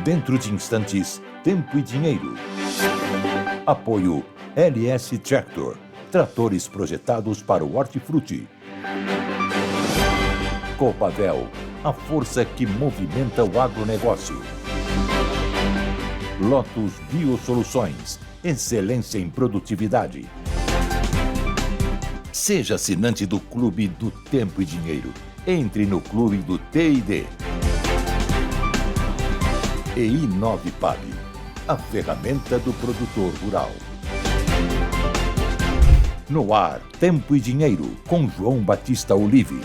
Dentro de instantes, Tempo e Dinheiro. Apoio LS Tractor. Tratores projetados para o hortifruti. Copavel, a força que movimenta o agronegócio. Lotus Biosoluções, excelência em produtividade. Seja assinante do Clube do Tempo e Dinheiro. Entre no Clube do T&D. E Inovipag, a ferramenta do produtor rural. No ar, Tempo e Dinheiro, com João Batista Olive.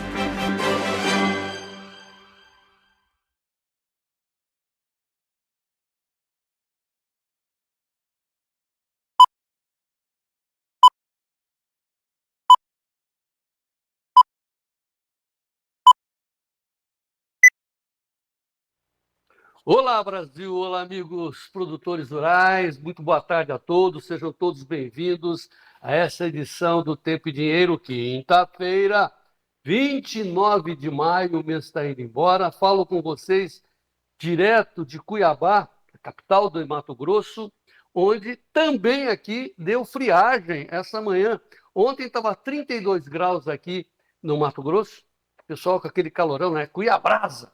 Olá, Brasil! Olá, amigos produtores rurais! Muito boa tarde a todos, sejam todos bem-vindos a essa edição do Tempo e Dinheiro, quinta-feira, 29 de maio, o mês está indo embora. Falo com vocês direto de Cuiabá, a capital do Mato Grosso, onde também aqui deu friagem essa manhã. Ontem estava 32 graus aqui no Mato Grosso, pessoal com aquele calorão, né? Cuiabrasa!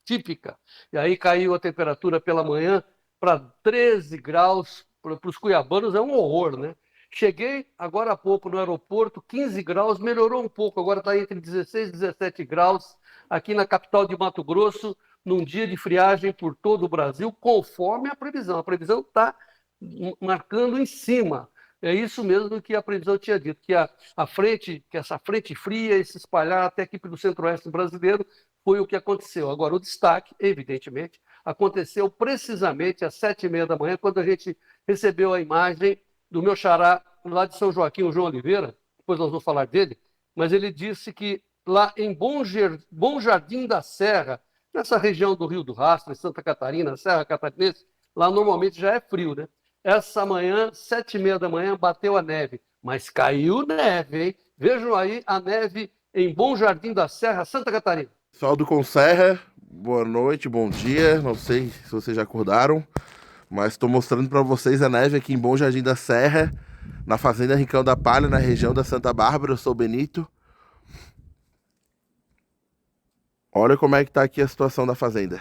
Típica. E aí caiu a temperatura pela manhã para 13 graus. Para os cuiabanos é um horror, né? Cheguei agora há pouco no aeroporto, 15 graus, melhorou um pouco, agora está entre 16 e 17 graus aqui na capital de Mato Grosso, num dia de friagem por todo o Brasil, conforme a previsão. A previsão está marcando em cima. É isso mesmo que a previsão tinha dito, que essa frente fria ia se espalhar até aqui pelo centro-oeste brasileiro. Foi o que aconteceu. Agora, o destaque, evidentemente, aconteceu precisamente às 7h30 da manhã, quando a gente recebeu a imagem do meu xará lá de São Joaquim, o João Oliveira. Depois nós vamos falar dele, mas ele disse que lá em Bom Jardim da Serra, nessa região do Rio do Rastro, em Santa Catarina, Serra Catarinense, lá normalmente já é frio, né? Essa manhã, 7h30 da manhã, bateu a neve, mas caiu neve, hein? Vejam aí a neve em Bom Jardim da Serra, Santa Catarina. Pessoal do Conserra, boa noite, bom dia. Não sei se vocês já acordaram, mas estou mostrando para vocês a neve aqui em Bom Jardim da Serra, na Fazenda Rincão da Palha, na região da Santa Bárbara. Eu sou o Benito. Olha como é que está aqui a situação da fazenda.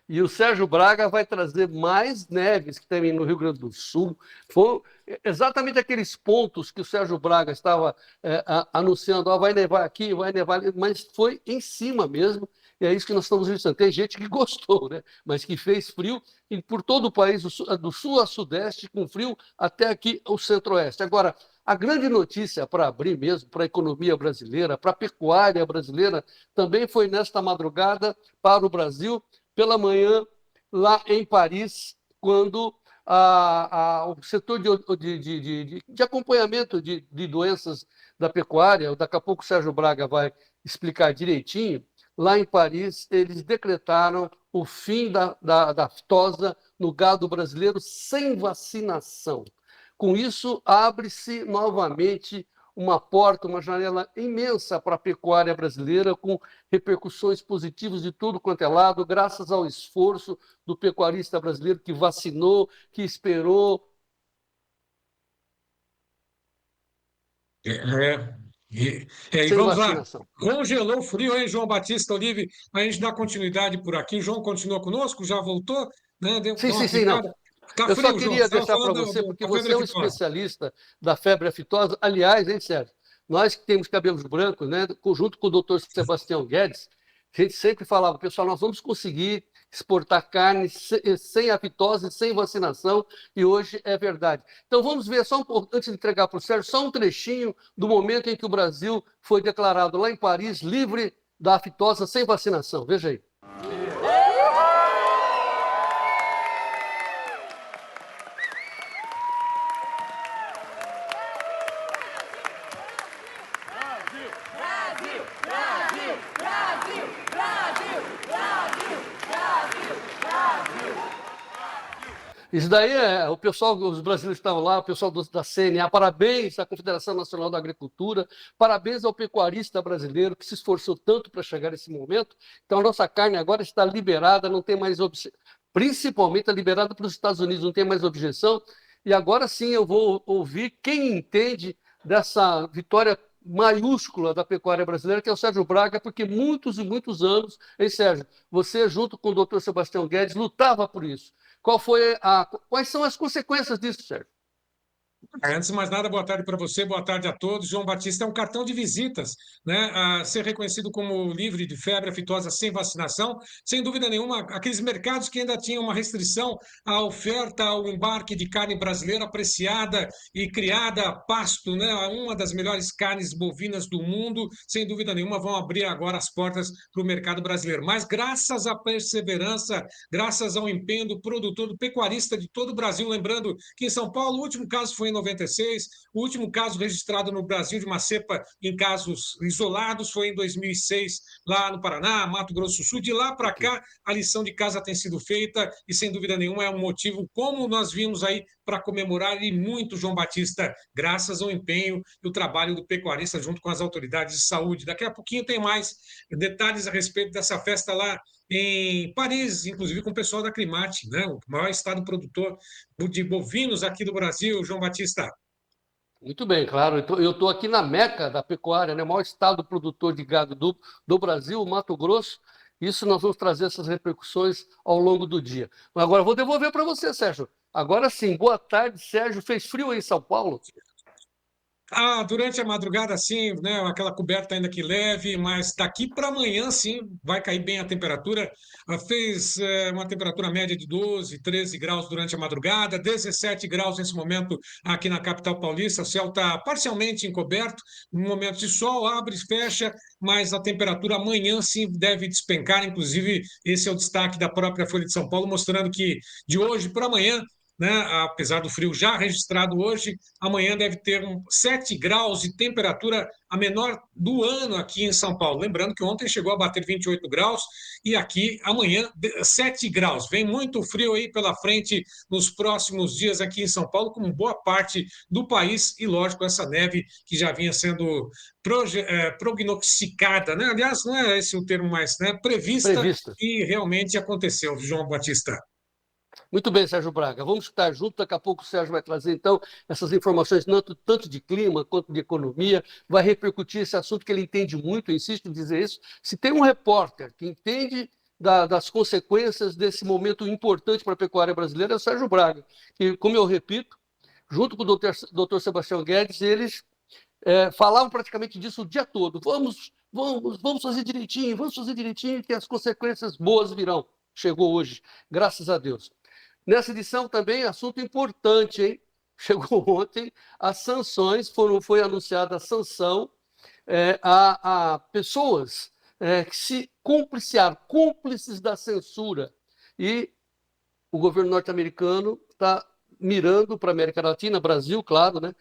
E o Sérgio Braga vai trazer mais neves que tem no Rio Grande do Sul. Foi exatamente aqueles pontos que o Sérgio Braga estava anunciando, vai nevar aqui, vai nevar ali, mas foi em cima mesmo. E é isso que nós estamos vendo. Tem gente que gostou, né? Mas que fez frio e por todo o país, do sul a sudeste, com frio até aqui o centro-oeste. Agora, a grande notícia para abrir mesmo, para a economia brasileira, para a pecuária brasileira, também foi nesta madrugada para o Brasil, pela manhã, lá em Paris, quando o setor de acompanhamento de doenças da pecuária, daqui a pouco o Sérgio Braga vai explicar direitinho, lá em Paris eles decretaram o fim da aftosa no gado brasileiro sem vacinação. Com isso, abre-se novamente uma porta, uma janela imensa para a pecuária brasileira, com repercussões positivas de tudo quanto é lado, graças ao esforço do pecuarista brasileiro que vacinou, que esperou. E vamos lá. Congelou o frio, hein, João Batista Olive? A gente dá continuidade por aqui. João continua conosco? Já voltou? Né? Sim, não. Tá eu frio, só queria João. deixar para você, porque você é um especialista da febre aftosa. Aliás, hein, Sérgio? Nós que temos cabelos brancos, né, junto com o doutor Sebastião Guedes, a gente sempre falava, pessoal, nós vamos conseguir exportar carne sem afitose, sem vacinação, e hoje é verdade. Então vamos ver, antes de entregar para o Sérgio, só um trechinho do momento em que o Brasil foi declarado lá em Paris livre da aftosa sem vacinação. Veja aí. Isso daí o pessoal, os brasileiros que estavam lá, o pessoal da CNA, parabéns à Confederação Nacional da Agricultura, parabéns ao pecuarista brasileiro que se esforçou tanto para chegar nesse momento. Então, a nossa carne agora está liberada, não tem mais principalmente liberada para os Estados Unidos, não tem mais objeção. E agora sim eu vou ouvir quem entende dessa vitória maiúscula da pecuária brasileira, que é o Sérgio Braga, porque muitos e muitos anos, hein, Sérgio, você, junto com o doutor Sebastião Guedes, lutava por isso. Quais são as consequências disso, Sérgio? Antes de mais nada, boa tarde para você, boa tarde a todos. João Batista é um cartão de visitas, né? A ser reconhecido como livre de febre aftosa sem vacinação, sem dúvida nenhuma, aqueles mercados que ainda tinham uma restrição à oferta, ao embarque de carne brasileira apreciada e criada a pasto, né? Uma das melhores carnes bovinas do mundo, sem dúvida nenhuma, vão abrir agora as portas para o mercado brasileiro. Mas graças à perseverança, graças ao empenho do produtor, do pecuarista de todo o Brasil, lembrando que em São Paulo o último caso foi em 96, o último caso registrado no Brasil de uma cepa em casos isolados foi em 2006, lá no Paraná, Mato Grosso do Sul. De lá para cá, a lição de casa tem sido feita e, sem dúvida nenhuma, é um motivo, como nós vimos aí, para comemorar e muito, João Batista, graças ao empenho e o trabalho do pecuarista junto com as autoridades de saúde. Daqui a pouquinho tem mais detalhes a respeito dessa festa lá em Paris, inclusive com o pessoal da Climate, né? O maior estado produtor de bovinos aqui do Brasil, João Batista. Muito bem, claro. Eu estou aqui na meca da pecuária, né? O maior estado produtor de gado do Brasil, o Mato Grosso. Isso nós vamos trazer essas repercussões ao longo do dia. Agora eu vou devolver para você, Sérgio. Agora sim, boa tarde, Sérgio. Fez frio aí em São Paulo? Durante a madrugada, sim, né? Aquela coberta ainda que leve, mas daqui para amanhã, sim, vai cair bem a temperatura. Fez uma temperatura média de 12, 13 graus durante a madrugada, 17 graus nesse momento aqui na capital paulista. O céu está parcialmente encoberto, um momento de sol, abre e fecha, mas a temperatura amanhã, sim, deve despencar. Inclusive, esse é o destaque da própria Folha de São Paulo, mostrando que de hoje para amanhã, né, apesar do frio já registrado hoje, amanhã deve ter 7 graus de temperatura, a menor do ano aqui em São Paulo. Lembrando que ontem chegou a bater 28 graus e aqui amanhã 7 graus. Vem muito frio aí pela frente nos próximos dias aqui em São Paulo, como boa parte do país e, lógico, essa neve que já vinha sendo prognosticada, né? Aliás, não é esse o termo mais, né? Prevista. E realmente aconteceu, João Batista. Muito bem, Sérgio Braga. Vamos estar juntos. Daqui a pouco o Sérgio vai trazer, então, essas informações, tanto de clima quanto de economia. Vai repercutir esse assunto que ele entende muito, eu insisto em dizer isso. Se tem um repórter que entende das consequências desse momento importante para a pecuária brasileira, é o Sérgio Braga. E, como eu repito, junto com o doutor Sebastião Guedes, eles falavam praticamente disso o dia todo. Vamos fazer direitinho, que as consequências boas virão. Chegou hoje, graças a Deus. Nessa edição também, assunto importante, hein? Chegou ontem, as sanções, foi anunciada a sanção a pessoas que se cúmplices da censura. E o governo norte-americano está mirando para a América Latina, Brasil, claro, né?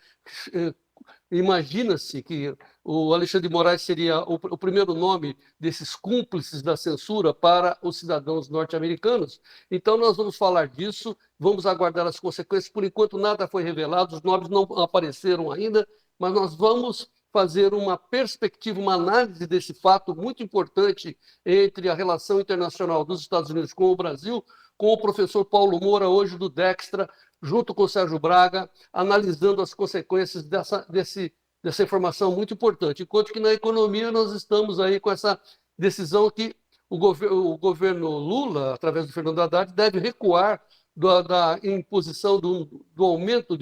Imagina-se que o Alexandre de Moraes seria o primeiro nome desses cúmplices da censura para os cidadãos norte-americanos. Então, nós vamos falar disso, vamos aguardar as consequências. Por enquanto, nada foi revelado, os nomes não apareceram ainda, mas nós vamos fazer uma perspectiva, uma análise desse fato muito importante entre a relação internacional dos Estados Unidos com o Brasil, com o professor Paulo Moura, hoje do Dextra, junto com o Sérgio Braga, analisando as consequências dessa informação muito importante. Enquanto que na economia nós estamos aí com essa decisão que o governo Lula, através do Fernando Haddad, deve recuar da imposição do aumento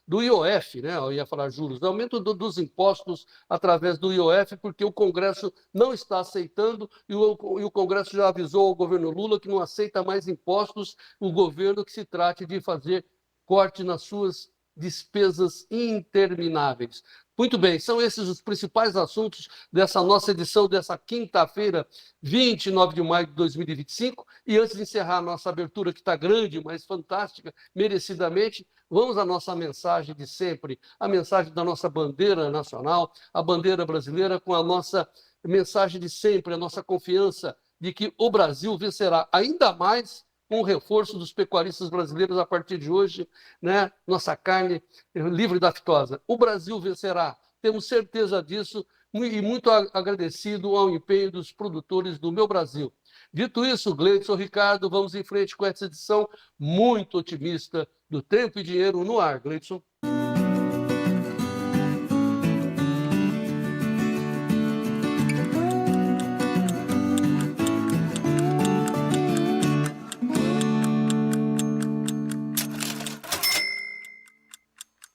do IOF, né? Eu ia falar juros, do aumento dos impostos através do IOF, porque o Congresso não está aceitando e o Congresso já avisou ao governo Lula que não aceita mais impostos, o governo que se trate de fazer corte nas suas despesas intermináveis. Muito bem, são esses os principais assuntos dessa nossa edição dessa quinta-feira, 29 de maio de 2025. E antes de encerrar a nossa abertura, que está grande, mas fantástica, merecidamente, vamos à nossa mensagem de sempre, a mensagem da nossa bandeira nacional, a bandeira brasileira, com a nossa mensagem de sempre, a nossa confiança de que o Brasil vencerá ainda mais com o reforço dos pecuaristas brasileiros a partir de hoje, né? Nossa carne livre da aftosa. O Brasil vencerá, temos certeza disso, e muito agradecido ao empenho dos produtores do meu Brasil. Dito isso, Gleidson, Ricardo, vamos em frente com essa edição muito otimista do Tempo e Dinheiro no ar. Gleidson.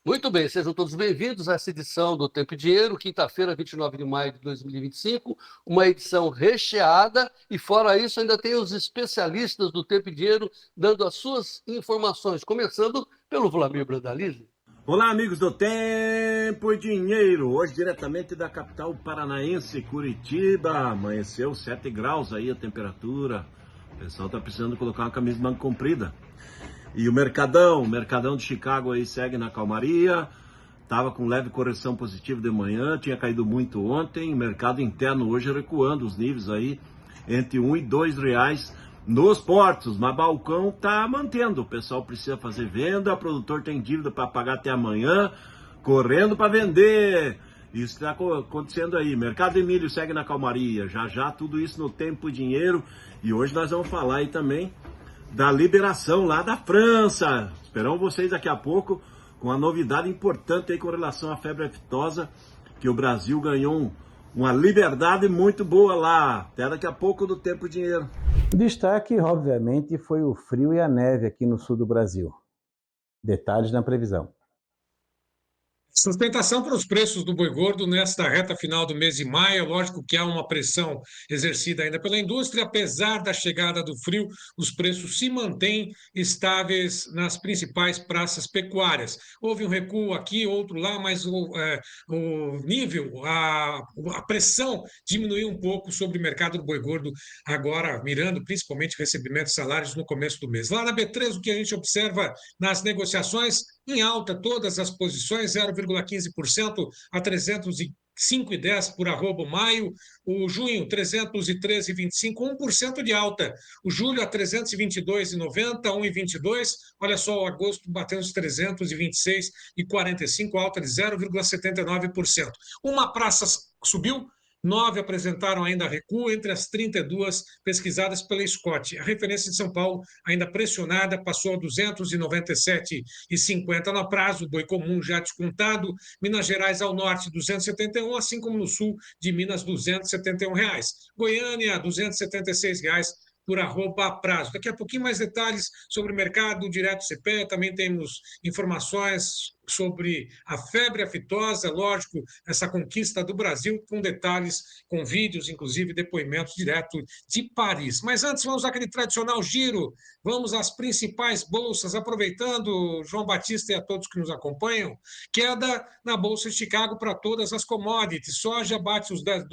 Muito bem, sejam todos bem-vindos a essa edição do Tempo e Dinheiro, quinta-feira, 29 de maio de 2025, uma edição recheada e, fora isso, ainda tem os especialistas do Tempo e Dinheiro dando as suas informações, começando pelo Vlamir Brandalize. Olá, amigos do Tempo e Dinheiro, hoje diretamente da capital paranaense, Curitiba, amanheceu 7 graus aí a temperatura, o pessoal tá precisando colocar uma camisa de manga comprida. E o Mercadão de Chicago aí segue na calmaria, estava com leve correção positiva de manhã, tinha caído muito ontem, o mercado interno hoje recuando os níveis aí entre R$1 e R$2 nos portos, mas balcão tá mantendo, o pessoal precisa fazer venda, o produtor tem dívida para pagar até amanhã, correndo para vender, isso está acontecendo aí, mercado de milho segue na calmaria, já tudo isso no Tempo e Dinheiro, e hoje nós vamos falar aí também da liberação lá da França. Esperamos vocês daqui a pouco com uma novidade importante aí com relação à febre aftosa, que o Brasil ganhou uma liberdade muito boa lá. Até daqui a pouco do Tempo e Dinheiro. O destaque, obviamente, foi o frio e a neve aqui no sul do Brasil. Detalhes na previsão. Sustentação para os preços do boi gordo nesta reta final do mês de maio. Lógico que há uma pressão exercida ainda pela indústria. Apesar da chegada do frio, os preços se mantêm estáveis nas principais praças pecuárias. Houve um recuo aqui, outro lá, mas o nível, a pressão diminuiu um pouco sobre o mercado do boi gordo, agora mirando principalmente o recebimento de salários no começo do mês. Lá na B3, o que a gente observa nas negociações, em alta todas as posições, 0,15% a 305,10 por arroba maio, o junho 313,25, 1% de alta, o julho a 322,90, 1,22, olha só, o agosto batendo os 326,45, alta de 0,79%. Uma praça subiu, 9 apresentaram ainda recuo entre as 32 pesquisadas pela Scott. A referência de São Paulo, ainda pressionada, passou a 297,50 no prazo, boi comum já descontado. Minas Gerais ao norte, 271, assim como no sul de Minas, R$271. Goiânia, R$276 por arroba prazo. Daqui a pouquinho mais detalhes sobre o mercado direto CPE, também temos informações sobre a febre aftosa, lógico, essa conquista do Brasil, com detalhes, com vídeos, inclusive depoimentos direto de Paris. Mas antes, vamos àquele tradicional giro, vamos às principais bolsas, aproveitando, João Batista e a todos que nos acompanham, queda na Bolsa de Chicago para todas as commodities, soja bate os $10,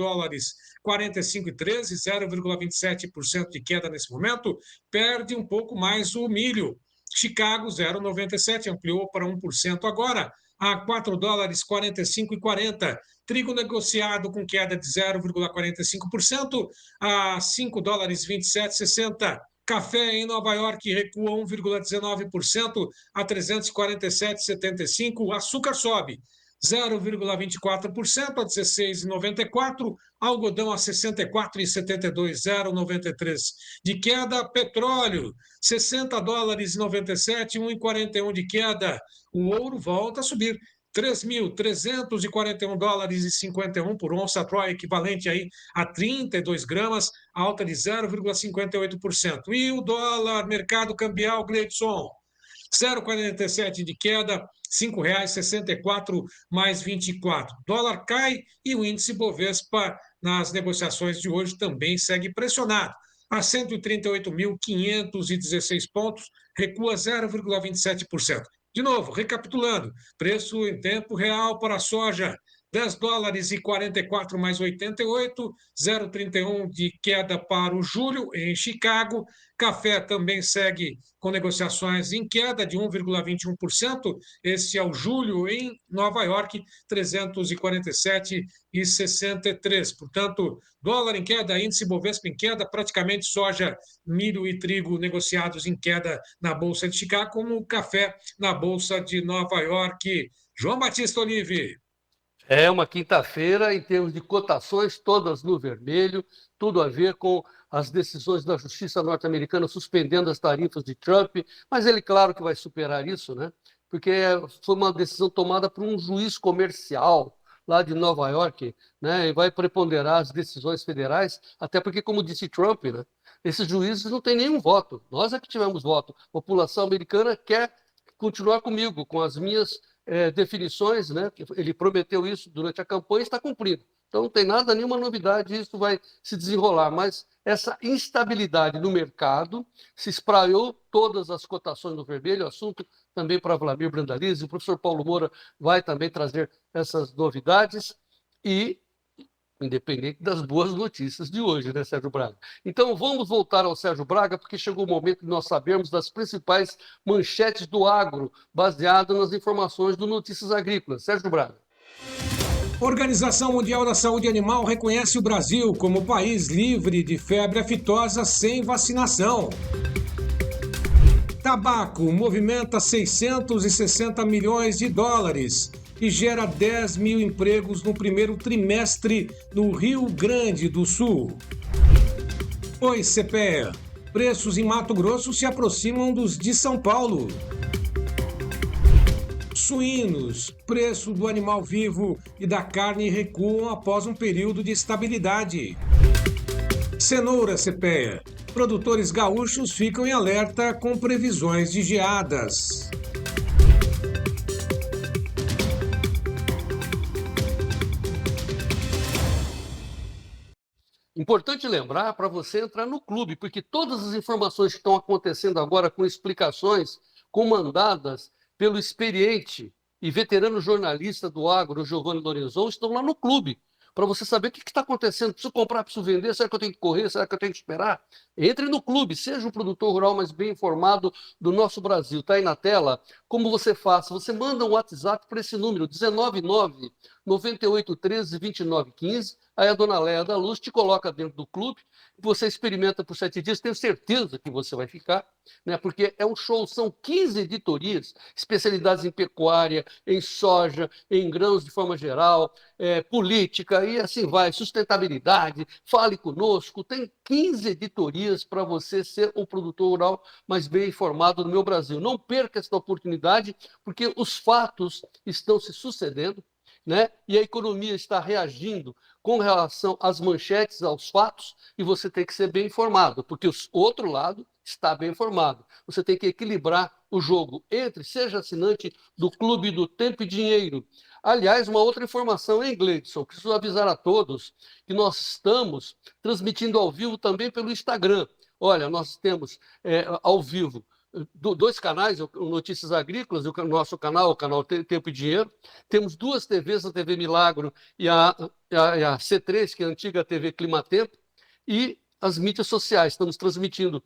45,13, 0,27% de queda nesse momento, perde um pouco mais o milho, Chicago 0,97, ampliou para 1% agora, a $4, 45,40. Trigo negociado com queda de 0,45% a $5, 27,60. Café em Nova York recua 1,19% a 347,75. Açúcar sobe 0,24% a 16,94%, algodão a 64,72, 0,93 de queda, petróleo $60,97, 1,41 de queda, o ouro volta a subir, $3.341,51 por onça Troy, equivalente aí a 32 gramas, alta de 0,58%. E o dólar, mercado cambial, Gleidson, 0,47 de queda, R$ 5,64 mais 24. Dólar cai e o índice Bovespa nas negociações de hoje também segue pressionado. A 138.516 pontos, recua 0,27%. De novo, recapitulando, preço em tempo real para a soja, $10,44 mais 88, 0,31 de queda para o julho em Chicago. Café também segue com negociações em queda de 1,21%. Esse é o julho em Nova York, 347,63. Portanto, dólar em queda, índice Bovespa em queda, praticamente soja, milho e trigo negociados em queda na Bolsa de Chicago, como o café na Bolsa de Nova York. João Batista Olive. É uma quinta-feira em termos de cotações, todas no vermelho, tudo a ver com as decisões da Justiça norte-americana suspendendo as tarifas de Trump, mas ele, claro, que vai superar isso, né? Porque foi uma decisão tomada por um juiz comercial lá de Nova York, né? E vai preponderar as decisões federais, até porque, como disse Trump, né? Esses juízes não têm nenhum voto. Nós é que tivemos voto. A população americana quer continuar comigo, com as minhas definições, né? Ele prometeu isso durante a campanha e está cumprindo. Então não tem nada, nenhuma novidade, isso vai se desenrolar. Mas essa instabilidade no mercado se espraiou todas as cotações no vermelho, assunto também para Vlamir Brandalize. O professor Paulo Moura vai também trazer essas novidades e independente das boas notícias de hoje, né, Sérgio Braga? Então, vamos voltar ao Sérgio Braga, porque chegou o momento de nós sabermos das principais manchetes do agro, baseado nas informações do Notícias Agrícolas. Sérgio Braga. Organização Mundial da Saúde Animal reconhece o Brasil como país livre de febre aftosa sem vacinação. Tabaco movimenta 660 milhões de dólares e gera 10 mil empregos no primeiro trimestre no Rio Grande do Sul. Oi, CPEA. Preços em Mato Grosso se aproximam dos de São Paulo. Suínos. Preço do animal vivo e da carne recuam após um período de estabilidade. Cenoura, CPEA. Produtores gaúchos ficam em alerta com previsões de geadas. Importante lembrar para você entrar no clube, porque todas as informações que estão acontecendo agora com explicações comandadas pelo experiente e veterano jornalista do agro, Giovanni Lorenzon, estão lá no clube, para você saber o que está acontecendo. Preciso comprar, preciso vender, será que eu tenho que correr, será que eu tenho que esperar? Entre no clube, seja o produtor rural mais bem informado do nosso Brasil. Está aí na tela. Como você faz? Você manda um WhatsApp para esse número, 199-9813-2915. Aí a dona Leia da Luz te coloca dentro do clube, você experimenta por 7 dias, tenho certeza que você vai ficar, né? Porque é um show, são 15 editorias, especialidades em pecuária, em soja, em grãos de forma geral, política, e assim vai, sustentabilidade, fale conosco, tem 15 editorias para você ser o produtor rural mais bem informado no meu Brasil. Não perca esta oportunidade, porque os fatos estão se sucedendo, né? E a economia está reagindo com relação às manchetes, aos fatos, e você tem que ser bem informado, porque o outro lado está bem informado. Você tem que equilibrar o jogo entre, seja assinante do Clube do Tempo e Dinheiro. Aliás, uma outra informação, hein, Gleidson? Preciso avisar a todos que nós estamos transmitindo ao vivo também pelo Instagram. Olha, nós temos ao vivo dois canais, o Notícias Agrícolas e o nosso canal, o canal Tempo e Dinheiro. Temos duas TVs, a TV Milagro e a C3, que é a antiga TV Climatempo, e as mídias sociais. Estamos transmitindo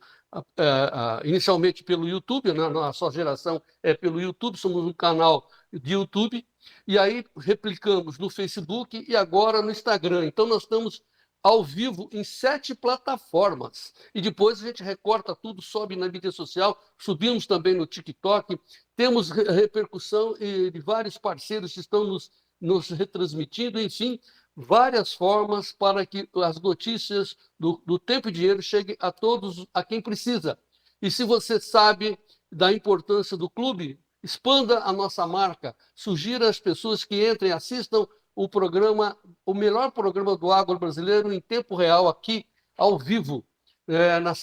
inicialmente pelo YouTube, né? A nossa geração é pelo YouTube, somos um canal de YouTube, e aí replicamos no Facebook e agora no Instagram. Então nós estamos ao vivo em 7 plataformas. E depois a gente recorta tudo, sobe na mídia social, subimos também no TikTok, temos repercussão de vários parceiros que estão nos retransmitindo, enfim, várias formas para que as notícias do Tempo e Dinheiro cheguem a todos, a quem precisa. E se você sabe da importância do clube, expanda a nossa marca, sugira às pessoas que entrem, assistam o programa, o melhor programa do agro brasileiro em tempo real, aqui, ao vivo,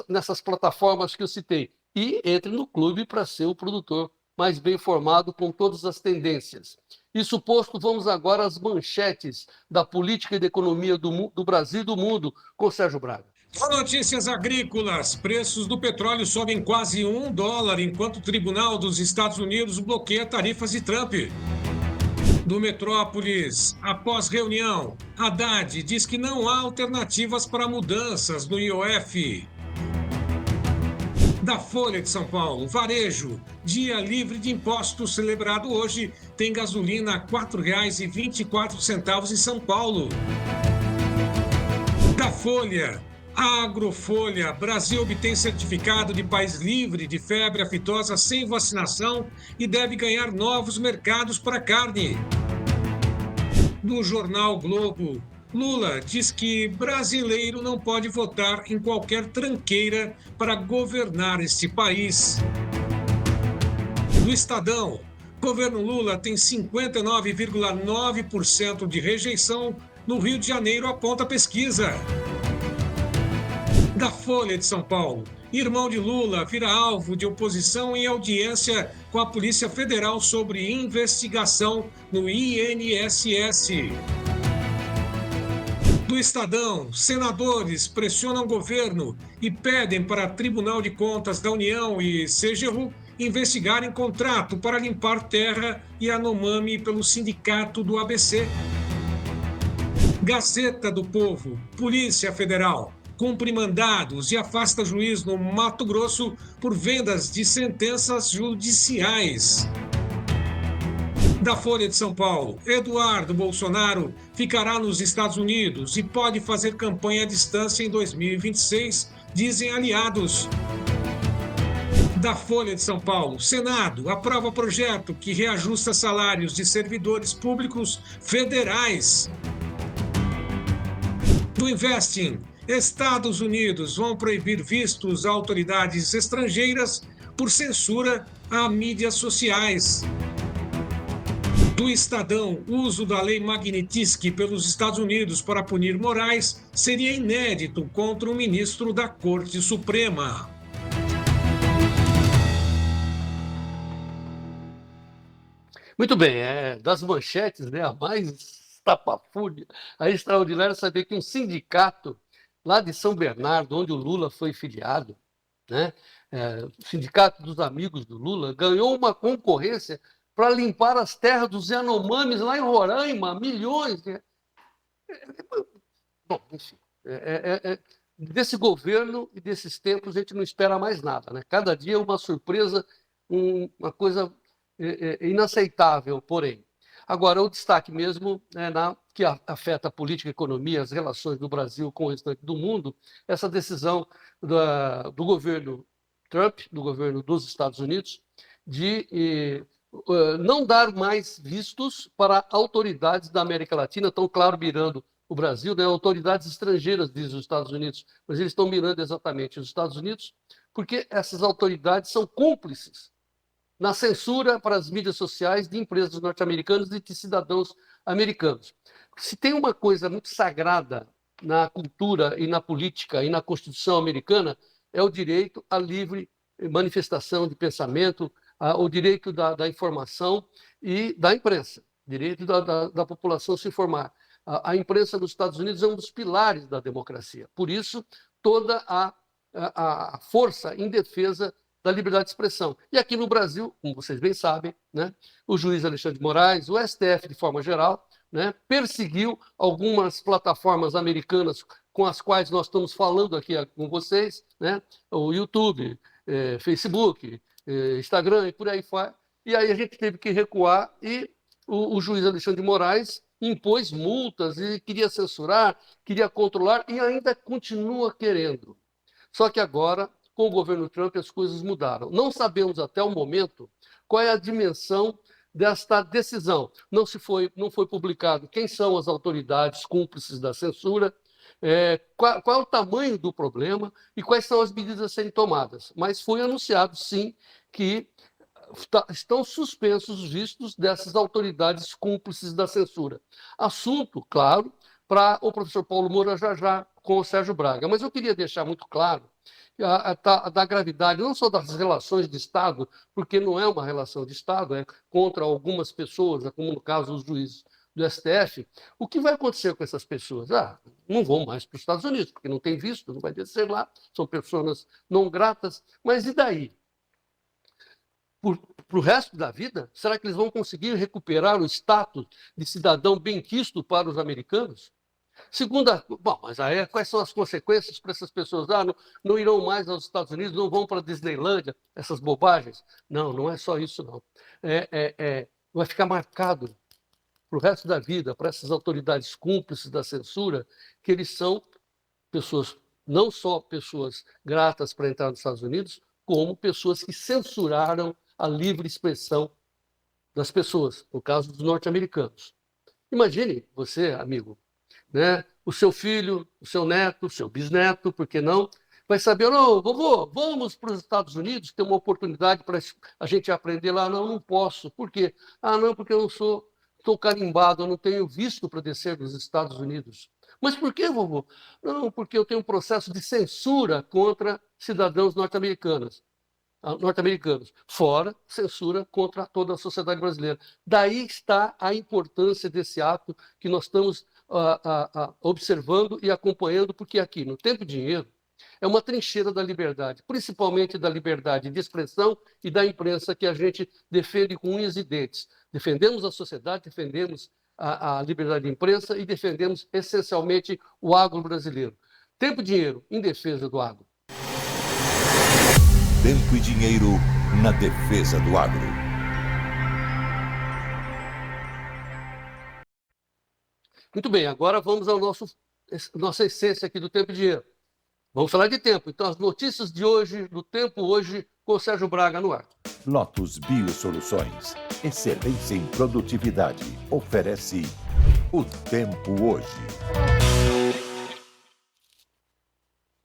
nessas plataformas que eu citei. E entre no clube para ser o produtor mais bem informado com todas as tendências. Isso posto, vamos agora às manchetes da política e da economia do Brasil e do mundo, com Sérgio Braga. Notícias agrícolas. Preços do petróleo sobem quase $1, enquanto o Tribunal dos Estados Unidos bloqueia tarifas de Trump. Do Metrópolis, após reunião, Haddad diz que não há alternativas para mudanças no IOF. Da Folha de São Paulo, varejo, dia livre de impostos celebrado hoje, tem gasolina a R$ 4,24 em São Paulo. Da Folha, Agrofolha, Brasil obtém certificado de país livre de febre aftosa sem vacinação e deve ganhar novos mercados para carne. Do jornal Globo, Lula diz que brasileiro não pode votar em qualquer tranqueira para governar este país. Do Estadão, governo Lula tem 59,9% de rejeição no Rio de Janeiro, aponta a pesquisa. Da Folha de São Paulo, irmão de Lula vira alvo de oposição em audiência com a Polícia Federal sobre investigação no INSS. Do Estadão, senadores pressionam governo e pedem para Tribunal de Contas da União e CGU investigarem contrato para limpar terra e Yanomami pelo sindicato do ABC. Gazeta do Povo, Polícia Federal, cumpre mandados e afasta juiz no Mato Grosso por vendas de sentenças judiciais. Da Folha de São Paulo, Eduardo Bolsonaro ficará nos Estados Unidos e pode fazer campanha à distância em 2026, dizem aliados. Da Folha de São Paulo, Senado aprova projeto que reajusta salários de servidores públicos federais. Do Investing, Estados Unidos vão proibir vistos a autoridades estrangeiras por censura a mídias sociais. Do Estadão, o uso da lei Magnitsky pelos Estados Unidos para punir Moraes seria inédito contra um ministro da Corte Suprema. Muito bem, das manchetes, né, a mais estapafúrdia, a extraordinária é saber que um sindicato lá de São Bernardo, onde o Lula foi filiado, né, o Sindicato dos Amigos do Lula, ganhou uma concorrência para limpar as terras dos Yanomamis lá em Roraima, milhões. Bom, enfim, desse governo e desses tempos a gente não espera mais nada, né? Cada dia é uma surpresa, uma coisa inaceitável, porém. Agora, o destaque mesmo que afeta a política, a economia, as relações do Brasil com o restante do mundo, essa decisão do governo Trump, do governo dos Estados Unidos, de não dar mais vistos para autoridades da América Latina, estão, claro, mirando o Brasil, né? Autoridades estrangeiras, diz os Estados Unidos, mas eles estão mirando exatamente os Estados Unidos, porque essas autoridades são cúmplices na censura para as mídias sociais de empresas norte-americanas e de cidadãos americanos. Se tem uma coisa muito sagrada na cultura e na política e na Constituição americana, é o direito à livre manifestação de pensamento, o direito da informação e da imprensa, direito da população se informar. A imprensa nos Estados Unidos é um dos pilares da democracia. Por isso, toda a força em defesa da liberdade de expressão. E aqui no Brasil, como vocês bem sabem, né, o juiz Alexandre de Moraes, o STF de forma geral, né, perseguiu algumas plataformas americanas com as quais nós estamos falando aqui com vocês, né, o YouTube, Facebook, Instagram e por aí vai. E aí a gente teve que recuar e o juiz Alexandre de Moraes impôs multas e queria censurar, queria controlar e ainda continua querendo. Só que agora, com o governo Trump, as coisas mudaram. Não sabemos até o momento qual é a dimensão desta decisão. Não foi publicado quem são as autoridades cúmplices da censura, qual é o tamanho do problema e quais são as medidas a serem tomadas. Mas foi anunciado, sim, que estão suspensos os vistos dessas autoridades cúmplices da censura. Assunto, claro, para o professor Paulo Moura já com o Sérgio Braga. Mas eu queria deixar muito claro da gravidade, não só das relações de Estado, porque não é uma relação de Estado, é contra algumas pessoas, como no caso os juízes do STF. O que vai acontecer com essas pessoas? Não vão mais para os Estados Unidos, porque não tem visto, não vai descer lá, são pessoas não gratas, mas e daí? para o resto da vida? Será que eles vão conseguir recuperar o status de cidadão benquisto para os americanos? Segunda, bom, mas aí quais são as consequências para essas pessoas? Não irão mais aos Estados Unidos, não vão para a Disneylândia, essas bobagens? Não, não é só isso, não. Vai ficar marcado para o resto da vida, para essas autoridades cúmplices da censura, que eles são pessoas, não só pessoas gratas para entrar nos Estados Unidos, como pessoas que censuraram a livre expressão das pessoas, no caso dos norte-americanos. Imagine você, amigo, né? O seu filho, o seu neto, o seu bisneto, por que não? Vai saber, não, vovô, vamos para os Estados Unidos, ter uma oportunidade para a gente aprender lá. Não, não posso. Por quê? Não, porque eu estou carimbado, eu não tenho visto para descer dos Estados Unidos. Mas por que, vovô? Não, porque eu tenho um processo de censura contra cidadãos norte-americanos. Fora censura contra toda a sociedade brasileira. Daí está a importância desse ato que nós estamos observando e acompanhando, porque aqui, no Tempo e Dinheiro, é uma trincheira da liberdade, principalmente da liberdade de expressão e da imprensa, que a gente defende com unhas e dentes. Defendemos a sociedade, defendemos a liberdade de imprensa e defendemos essencialmente o agro brasileiro. Tempo e Dinheiro em defesa do agro. Tempo e Dinheiro na defesa do agro. Muito bem, agora vamos à nossa essência aqui do Tempo e Dinheiro. Vamos falar de tempo. Então, as notícias de hoje, do tempo hoje, com o Sérgio Braga no ar. Lotus Biosoluções, excelência em produtividade, oferece o tempo hoje.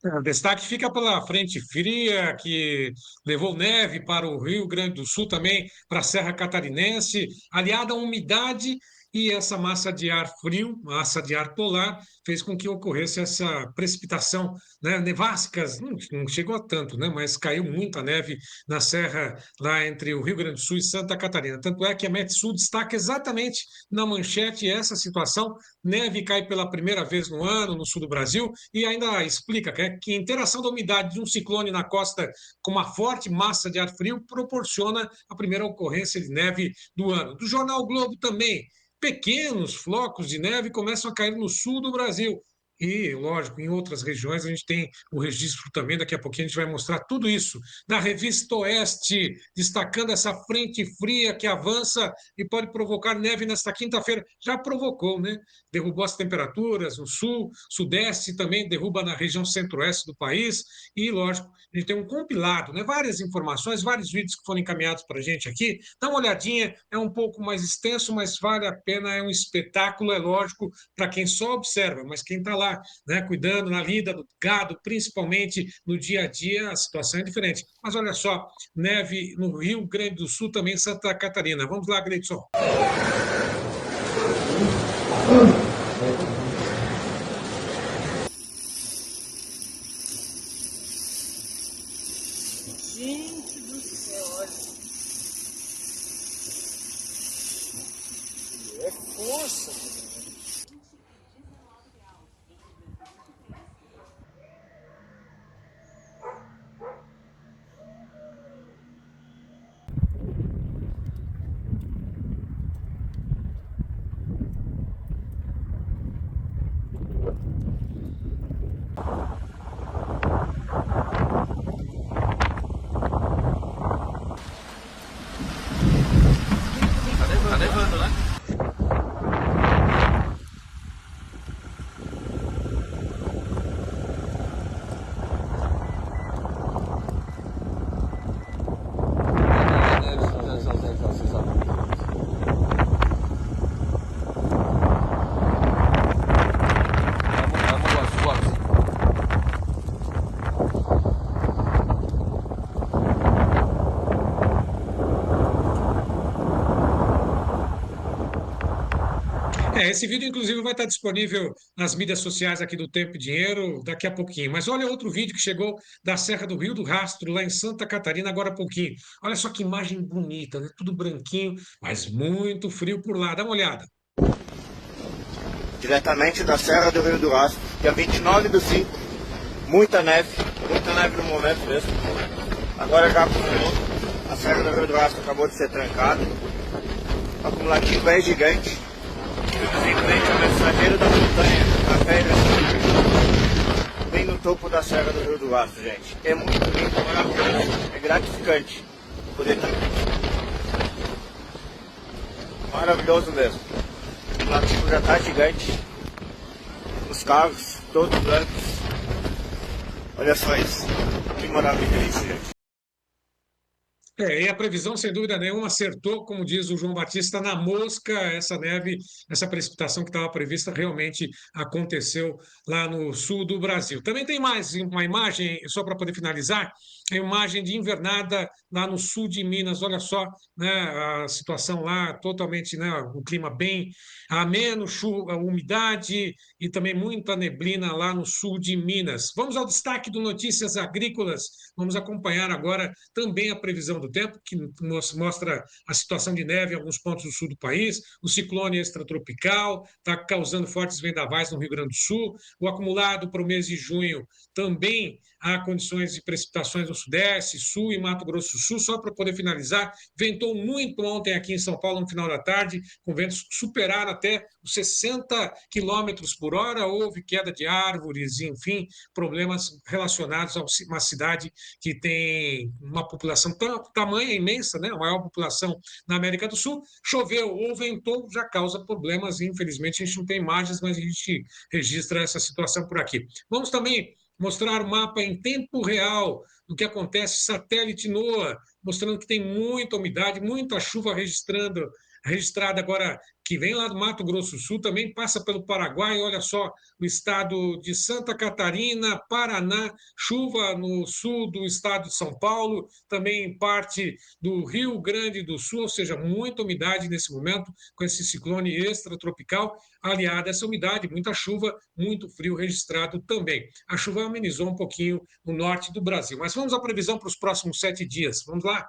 O destaque fica pela frente fria, que levou neve para o Rio Grande do Sul, também para a Serra Catarinense, aliada à umidade e essa massa de ar frio, massa de ar polar, fez com que ocorresse essa precipitação, né? Nevascas, não chegou a tanto, né? Mas caiu muita neve na serra lá entre o Rio Grande do Sul e Santa Catarina. Tanto é que a Metsul destaca exatamente na manchete essa situação. Neve cai pela primeira vez no ano no sul do Brasil e ainda explica que a interação da umidade de um ciclone na costa com uma forte massa de ar frio proporciona a primeira ocorrência de neve do ano. Do jornal o Globo também, pequenos flocos de neve começam a cair no sul do Brasil. E, lógico, em outras regiões a gente tem o registro também, daqui a pouquinho a gente vai mostrar tudo isso. Na Revista Oeste, destacando essa frente fria que avança e pode provocar neve nesta quinta-feira. Já provocou, né? Derrubou as temperaturas no sul, sudeste, também derruba na região centro-oeste do país. E, lógico, a gente tem um compilado, né? Várias informações, vários vídeos que foram encaminhados para a gente aqui. Dá uma olhadinha, é um pouco mais extenso, mas vale a pena, é um espetáculo, é lógico, para quem só observa, mas quem está lá, né, cuidando na lida do gado, principalmente no dia a dia, a situação é diferente. Mas olha só, neve no Rio Grande do Sul, também em Santa Catarina. Vamos lá, Gleidson. Gente do céu, olha. É força. Tá levando, né? Esse vídeo, inclusive, vai estar disponível nas mídias sociais aqui do Tempo e Dinheiro daqui a pouquinho. Mas olha outro vídeo que chegou da Serra do Rio do Rastro, lá em Santa Catarina, agora há pouquinho. Olha só que imagem bonita, né? Tudo branquinho, mas muito frio por lá. Dá uma olhada. Diretamente da Serra do Rio do Rastro, dia 29/5, muita neve no momento mesmo. Agora já acumulou. A Serra do Rio do Rastro acabou de ser trancada. O acumulativo é gigante. Simplesmente o mensageiro da montanha, a pedra, bem no topo da Serra do Rio do Rastro, gente. É muito lindo, maravilhoso. É gratificante poder estar aqui. Maravilhoso mesmo. O acumulativo já está gigante. Os carros, todos brancos. Olha só isso. Que maravilha isso, gente. E a previsão, sem dúvida nenhuma, acertou, como diz o João Batista, na mosca. Essa neve, essa precipitação que estava prevista realmente aconteceu lá no sul do Brasil. Também tem mais uma imagem, só para poder finalizar, a imagem de invernada lá no sul de Minas. Olha só, né, a situação lá totalmente, né, um clima bem ameno, chuva, umidade e também muita neblina lá no sul de Minas. Vamos ao destaque do Notícias Agrícolas. Vamos acompanhar agora também a previsão do tempo, que mostra a situação de neve em alguns pontos do sul do país. O ciclone extratropical está causando fortes vendavais no Rio Grande do Sul. O acumulado para o mês de junho também há condições de precipitações no Sudeste, Sul e Mato Grosso do Sul. Só para poder finalizar, ventou muito ontem aqui em São Paulo no final da tarde, com ventos que superaram até os 60 quilômetros por hora. Houve queda de árvores, enfim, problemas relacionados a uma cidade que tem uma população tamanha imensa, né? A maior população na América do Sul. Choveu ou ventou, já causa problemas. Infelizmente, a gente não tem imagens, mas a gente registra essa situação por aqui. Vamos também mostrar o mapa em tempo real do que acontece, satélite NOAA, mostrando que tem muita umidade, muita chuva registrada agora, que vem lá do Mato Grosso do Sul, também passa pelo Paraguai. Olha só, o estado de Santa Catarina, Paraná, chuva no sul do estado de São Paulo, também em parte do Rio Grande do Sul, ou seja, muita umidade nesse momento, com esse ciclone extratropical, aliado a essa umidade, muita chuva, muito frio registrado também. A chuva amenizou um pouquinho no norte do Brasil. Mas vamos à previsão para os próximos 7 dias. Vamos lá?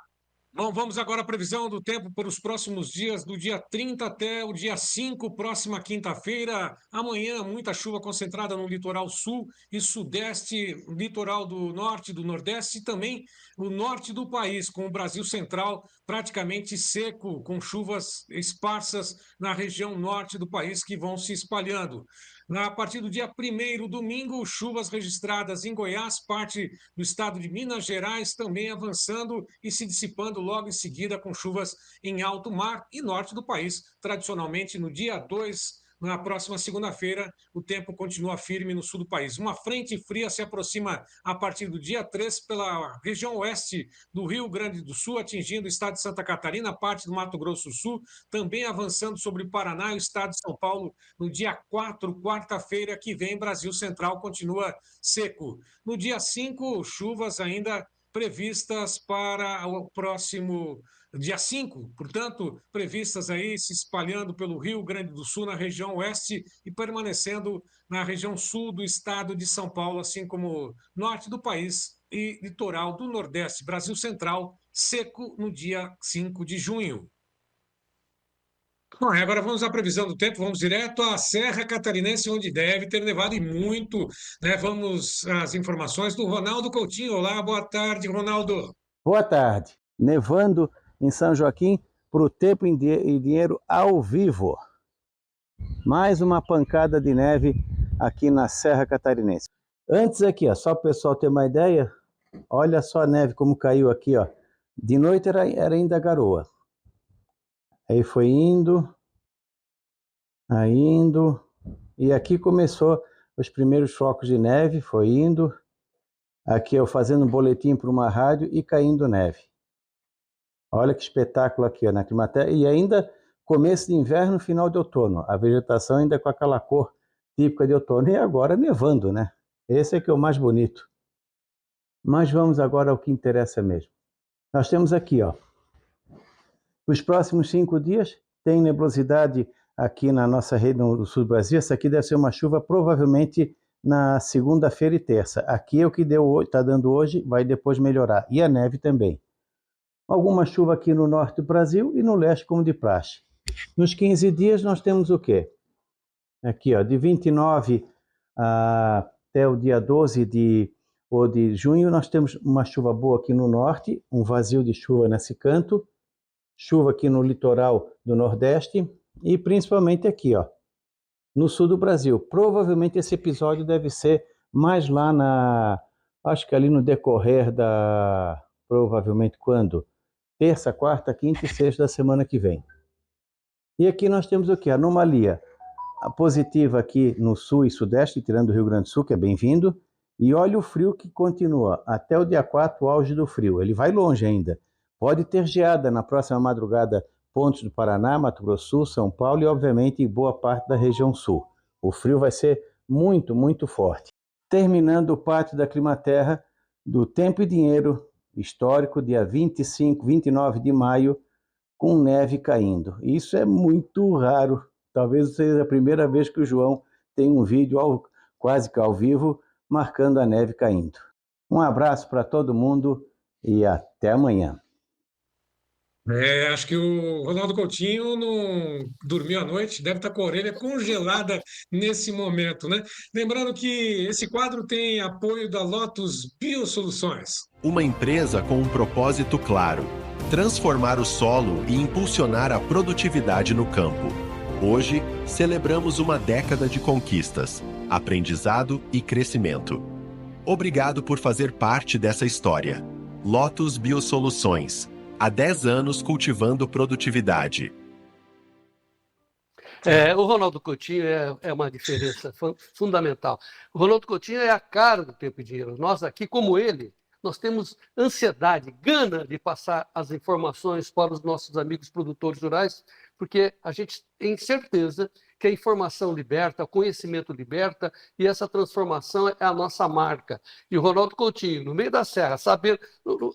Bom, vamos agora à previsão do tempo para os próximos dias, do dia 30 até o dia 5, próxima quinta-feira. Amanhã, muita chuva concentrada no litoral sul e sudeste, litoral do norte, do nordeste e também o norte do país, com o Brasil central praticamente seco, com chuvas esparsas na região norte do país que vão se espalhando. A partir do dia 1º, domingo, chuvas registradas em Goiás, parte do estado de Minas Gerais, também avançando e se dissipando logo em seguida com chuvas em alto mar e norte do país. Tradicionalmente, no dia 2, na próxima segunda-feira, o tempo continua firme no sul do país. Uma frente fria se aproxima a partir do dia 3 pela região oeste do Rio Grande do Sul, atingindo o estado de Santa Catarina, parte do Mato Grosso do Sul, também avançando sobre o Paraná e o estado de São Paulo no dia 4, quarta-feira que vem. Brasil Central continua seco. No dia 5, chuvas ainda previstas para o próximo dia 5, portanto, previstas aí se espalhando pelo Rio Grande do Sul, na região oeste, e permanecendo na região sul do estado de São Paulo, assim como norte do país e litoral do Nordeste. Brasil Central, seco no dia 5 de junho. Bom, agora vamos à previsão do tempo, vamos direto à Serra Catarinense, onde deve ter nevado e muito, né? Vamos às informações do Ronaldo Coutinho. Olá, boa tarde, Ronaldo. Boa tarde. Nevando em São Joaquim para o Tempo e Dinheiro ao vivo. Mais uma pancada de neve aqui na Serra Catarinense. Antes aqui, ó, só para o pessoal ter uma ideia, olha só a neve como caiu aqui, ó. De noite era ainda garoa. Aí foi indo, e aqui começou os primeiros flocos de neve, foi indo. Aqui eu fazendo um boletim para uma rádio e caindo neve. Olha que espetáculo aqui, ó, na Climaterra. E ainda começo de inverno, final de outono. A vegetação ainda com aquela cor típica de outono. E agora nevando, né? Esse é que é o mais bonito. Mas vamos agora ao que interessa mesmo. Nós temos aqui, ó, os próximos 5 dias tem nebulosidade aqui na nossa rede no sul do Brasil. Essa aqui deve ser uma chuva provavelmente na segunda-feira e terça. Aqui é o que está dando hoje, vai depois melhorar. E a neve também. Alguma chuva aqui no norte do Brasil e no leste, como de praxe. Nos 15 dias nós temos o quê? Aqui, ó, de 29 até o dia 12 de ou de junho, nós temos uma chuva boa aqui no norte, um vazio de chuva nesse canto, chuva aqui no litoral do Nordeste e principalmente aqui, ó, no sul do Brasil. Provavelmente esse episódio deve ser mais lá acho que ali no decorrer provavelmente quando? Terça, quarta, quinta e sexta da semana que vem. E aqui nós temos o que? Anomalia positiva aqui no sul e sudeste, tirando o Rio Grande do Sul, que é bem-vindo. E olha o frio que continua, até o dia 4, o auge do frio. Ele vai longe ainda. Pode ter geada na próxima madrugada, pontos do Paraná, Mato Grosso do Sul, São Paulo e, obviamente, boa parte da região sul. O frio vai ser muito, muito forte. Terminando o pátio da Climaterra do Tempo e Dinheiro histórico, dia 25, 29 de maio, com neve caindo. Isso é muito raro. Talvez seja a primeira vez que o João tem um vídeo quase que ao vivo marcando a neve caindo. Um abraço para todo mundo e até amanhã. Acho que o Ronaldo Coutinho não dormiu à noite, deve estar com a orelha congelada nesse momento, né? Lembrando que esse quadro tem apoio da Lotus Biosoluções. Uma empresa com um propósito claro: transformar o solo e impulsionar a produtividade no campo. Hoje, celebramos uma década de conquistas, aprendizado e crescimento. Obrigado por fazer parte dessa história. Lotus Biosoluções. Há 10 anos cultivando produtividade. O Ronaldo Coutinho é uma diferença fundamental. O Ronaldo Coutinho é a cara do Tempo e Dinheiro. Nós aqui, como ele, nós temos ansiedade, gana de passar as informações para os nossos amigos produtores rurais, porque a gente tem certeza que a informação liberta, o conhecimento liberta, e essa transformação é a nossa marca. E o Ronaldo Coutinho, no meio da serra, saber,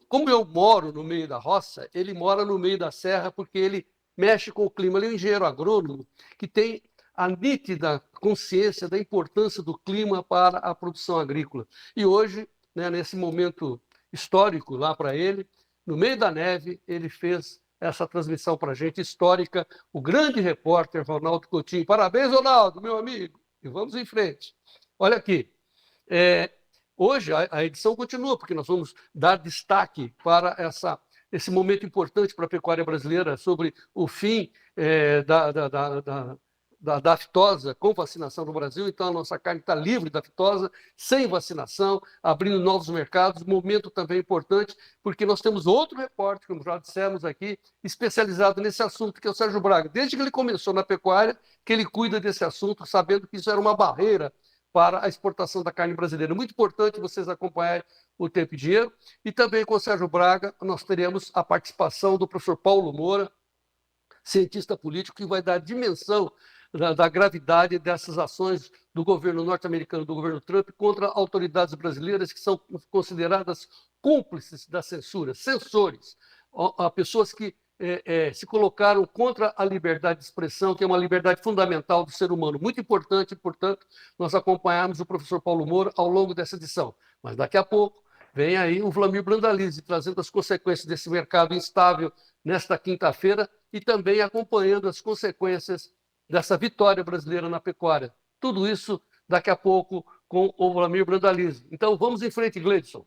como eu moro no meio da roça, ele mora no meio da serra porque ele mexe com o clima. Ele é um engenheiro agrônomo que tem a nítida consciência da importância do clima para a produção agrícola. E hoje, né, nesse momento histórico lá para ele, no meio da neve, ele fez essa transmissão para a gente histórica, o grande repórter Ronaldo Coutinho. Parabéns, Ronaldo, meu amigo, e vamos em frente. Olha aqui, hoje a edição continua, porque nós vamos dar destaque para esse momento importante para a pecuária brasileira sobre o fim da aftosa com vacinação no Brasil. Então, a nossa carne está livre da aftosa, sem vacinação, abrindo novos mercados. Momento também importante, porque nós temos outro repórter, como já dissemos aqui, especializado nesse assunto, que é o Sérgio Braga. Desde que ele começou na pecuária, que ele cuida desse assunto, sabendo que isso era uma barreira para a exportação da carne brasileira. Muito importante vocês acompanharem o Tempo e Dinheiro. E também com o Sérgio Braga, nós teremos a participação do professor Paulo Moura, cientista político, que vai dar dimensão da gravidade dessas ações do governo norte-americano, do governo Trump, contra autoridades brasileiras que são consideradas cúmplices da censura, censores, pessoas que se colocaram contra a liberdade de expressão, que é uma liberdade fundamental do ser humano. Muito importante, portanto, nós acompanharmos o professor Paulo Moura ao longo dessa edição. Mas daqui a pouco vem aí o Vlamir Brandalize, trazendo as consequências desse mercado instável nesta quinta-feira e também acompanhando as consequências dessa vitória brasileira na pecuária. Tudo isso daqui a pouco com o Vlamir Brandalize. Então vamos em frente, Gleidson.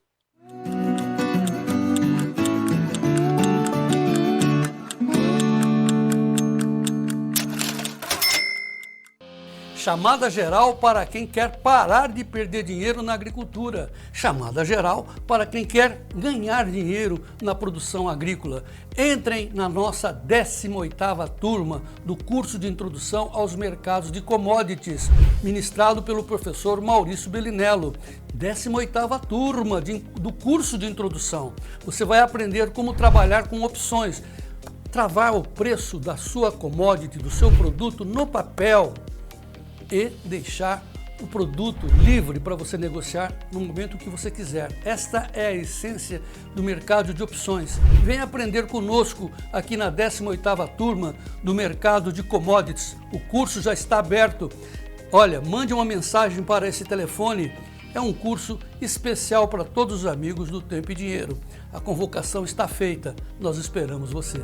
Chamada geral para quem quer parar de perder dinheiro na agricultura. Chamada geral para quem quer ganhar dinheiro na produção agrícola. Entrem na nossa 18ª turma do curso de introdução aos mercados de commodities, ministrado pelo professor Maurício Bellinello. 18ª turma do curso de introdução. Você vai aprender como trabalhar com opções, travar o preço da sua commodity, do seu produto no papel, e deixar o produto livre para você negociar no momento que você quiser. Esta é a essência do mercado de opções. Venha aprender conosco aqui na 18ª turma do mercado de commodities. O curso já está aberto. Olha, mande uma mensagem para esse telefone. É um curso especial para todos os amigos do Tempo e Dinheiro. A convocação está feita. Nós esperamos você.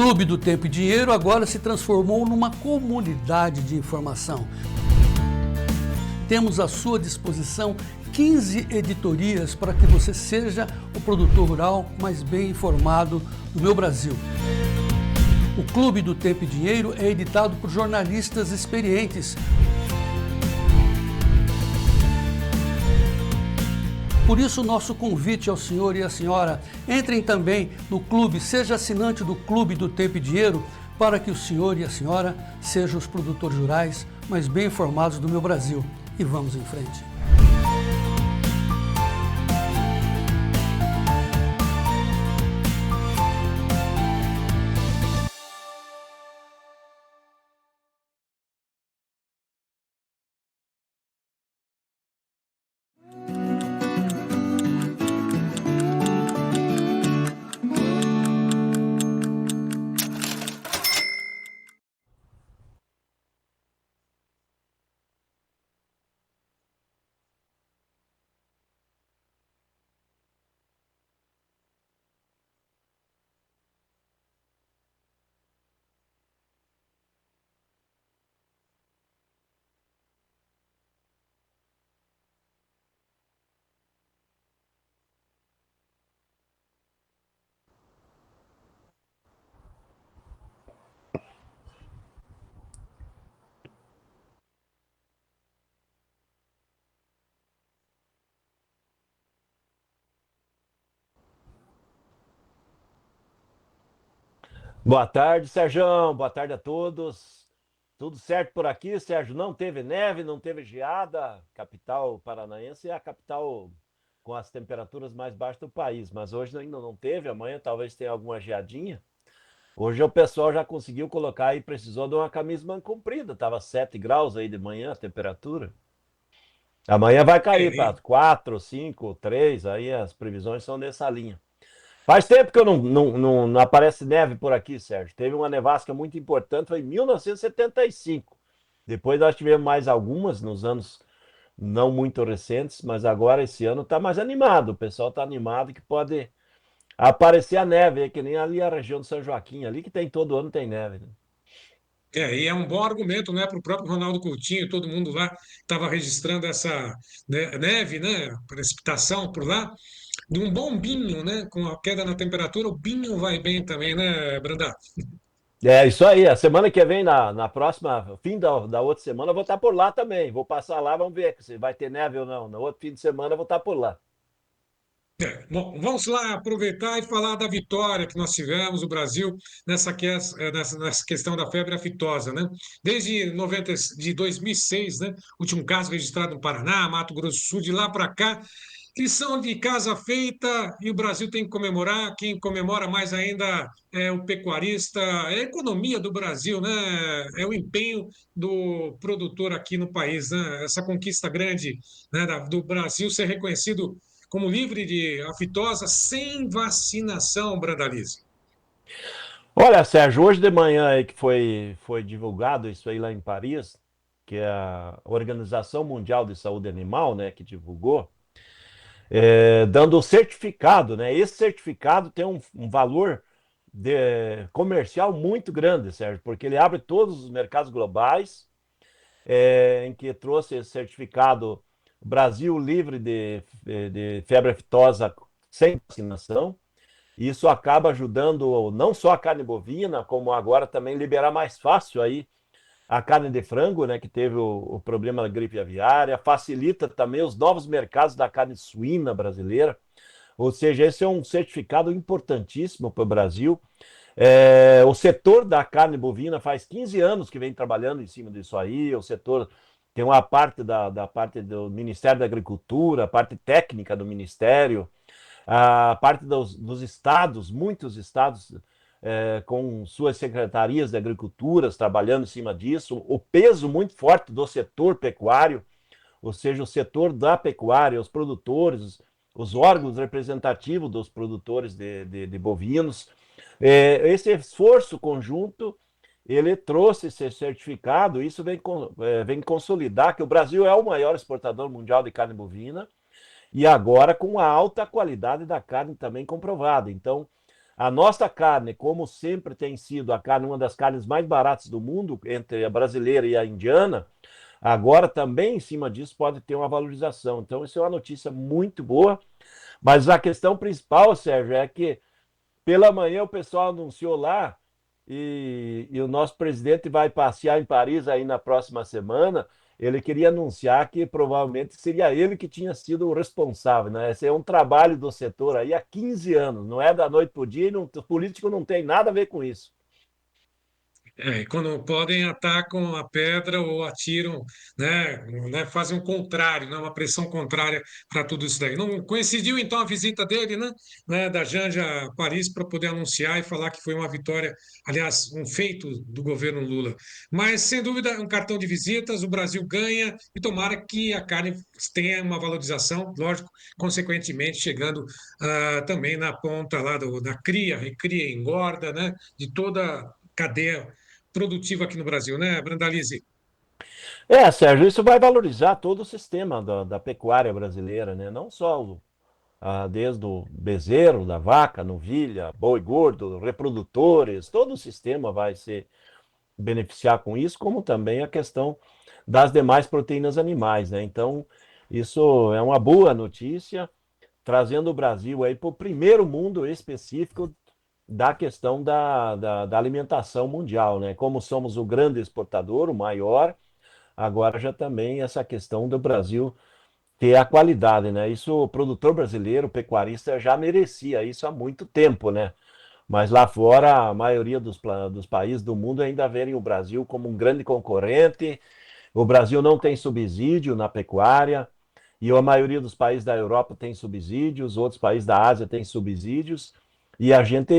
Clube do Tempo e Dinheiro agora se transformou numa comunidade de informação. Temos à sua disposição 15 editorias para que você seja o produtor rural mais bem informado do meu Brasil. O Clube do Tempo e Dinheiro é editado por jornalistas experientes. Por isso, nosso convite ao senhor e à senhora, entrem também no clube, seja assinante do Clube do Tempo e Dinheiro, para que o senhor e a senhora sejam os produtores rurais mais bem informados do meu Brasil. E vamos em frente. Boa tarde, Sérgio. Boa tarde a todos. Tudo certo por aqui, Sérgio? Não teve neve, não teve geada. Capital paranaense é a capital com as temperaturas mais baixas do país, mas hoje ainda não teve. Amanhã talvez tenha alguma geadinha. Hoje o pessoal já conseguiu colocar e precisou de uma camisa manga comprida. Tava 7 graus aí de manhã a temperatura. Amanhã vai cair para 4, 5, 3. Aí as previsões são nessa linha. Faz tempo que eu não aparece neve por aqui, Sérgio. Teve uma nevasca muito importante, foi em 1975. Depois nós tivemos mais algumas nos anos não muito recentes, mas agora esse ano está mais animado. O pessoal está animado que pode aparecer a neve, que nem ali a região de São Joaquim, ali que tem todo ano tem neve, né? E é um bom argumento, né, para o próprio Ronaldo Coutinho, todo mundo lá estava registrando essa neve, né, precipitação por lá, de um bom binho, né, com a queda na temperatura, o binho vai bem também, né, Brandão? É isso aí. A semana que vem, na próxima, fim da outra semana, eu vou estar por lá também. Vou passar lá, vamos ver se vai ter neve ou não. No outro fim de semana eu vou estar por lá. Bom, vamos lá aproveitar e falar da vitória que nós tivemos, o Brasil, nessa questão da febre aftosa, né? De 2006, né? Último caso registrado no Paraná, Mato Grosso do Sul, de lá para cá, lição de casa feita e o Brasil tem que comemorar. Quem comemora mais ainda é o pecuarista, é a economia do Brasil, né? É o empenho do produtor aqui no país, né? Essa conquista grande, né, do Brasil ser reconhecido como livre de aftosa sem vacinação, Brandalize. Olha, Sérgio, hoje de manhã aí que foi divulgado isso aí lá em Paris, que é a Organização Mundial de Saúde Animal, né, que divulgou, dando o certificado, né? Esse certificado tem um valor comercial muito grande, Sérgio, porque ele abre todos os mercados globais, em que trouxe esse certificado Brasil livre de febre aftosa sem vacinação. Isso acaba ajudando não só a carne bovina, como agora também liberar mais fácil aí a carne de frango, né, que teve o problema da gripe aviária, facilita também os novos mercados da carne suína brasileira. Ou seja, esse é um certificado importantíssimo para o Brasil. O setor da carne bovina faz 15 anos que vem trabalhando em cima disso aí. O setor tem uma parte da parte do Ministério da Agricultura, a parte técnica do Ministério, a parte dos estados, muitos estados com suas secretarias de agricultura trabalhando em cima disso, o peso muito forte do setor pecuário, ou seja, o setor da pecuária, os produtores, os órgãos representativos dos produtores de bovinos. Esse esforço conjunto, ele trouxe esse certificado, isso vem consolidar que o Brasil é o maior exportador mundial de carne bovina, e agora com a alta qualidade da carne também comprovada. Então, A nossa carne, como sempre tem sido a carne, uma das carnes mais baratas do mundo, entre a brasileira e a indiana, agora também em cima disso pode ter uma valorização. Então, isso é uma notícia muito boa. Mas a questão principal, Sérgio, é que pela manhã o pessoal anunciou lá e o nosso presidente vai passear em Paris aí na próxima semana. Ele queria anunciar que provavelmente seria ele que tinha sido o responsável, né? Esse é um trabalho do setor aí há 15 anos, não é da noite para o dia, e não, o político não tem nada a ver com isso. Quando podem, atacam a pedra ou atiram, fazem o contrário, né, uma pressão contrária para tudo isso daí. Não coincidiu, então, a visita dele, da Janja a Paris, para poder anunciar e falar que foi uma vitória, aliás, um feito do governo Lula. Mas, sem dúvida, um cartão de visitas, o Brasil ganha e tomara que a carne tenha uma valorização, lógico, consequentemente, chegando também na ponta lá da cria, recria, engorda, né, de toda a cadeia produtivo aqui no Brasil, né, Brandalize? Sérgio, isso vai valorizar todo o sistema da pecuária brasileira, né? Não só desde o bezerro, da vaca, novilha, boi gordo, reprodutores, todo o sistema vai se beneficiar com isso, como também a questão das demais proteínas animais, né? Então, isso é uma boa notícia, trazendo o Brasil aí para o primeiro mundo específico da questão da alimentação mundial, né? Como somos o grande exportador, o maior, agora já também essa questão do Brasil ter a qualidade, né? Isso o produtor brasileiro, o pecuarista já merecia isso há muito tempo, né? Mas lá fora, a maioria dos países do mundo ainda verem o Brasil como um grande concorrente. O Brasil não tem subsídio na pecuária, e a maioria dos países da Europa tem subsídios, outros países da Ásia têm subsídios. E a gente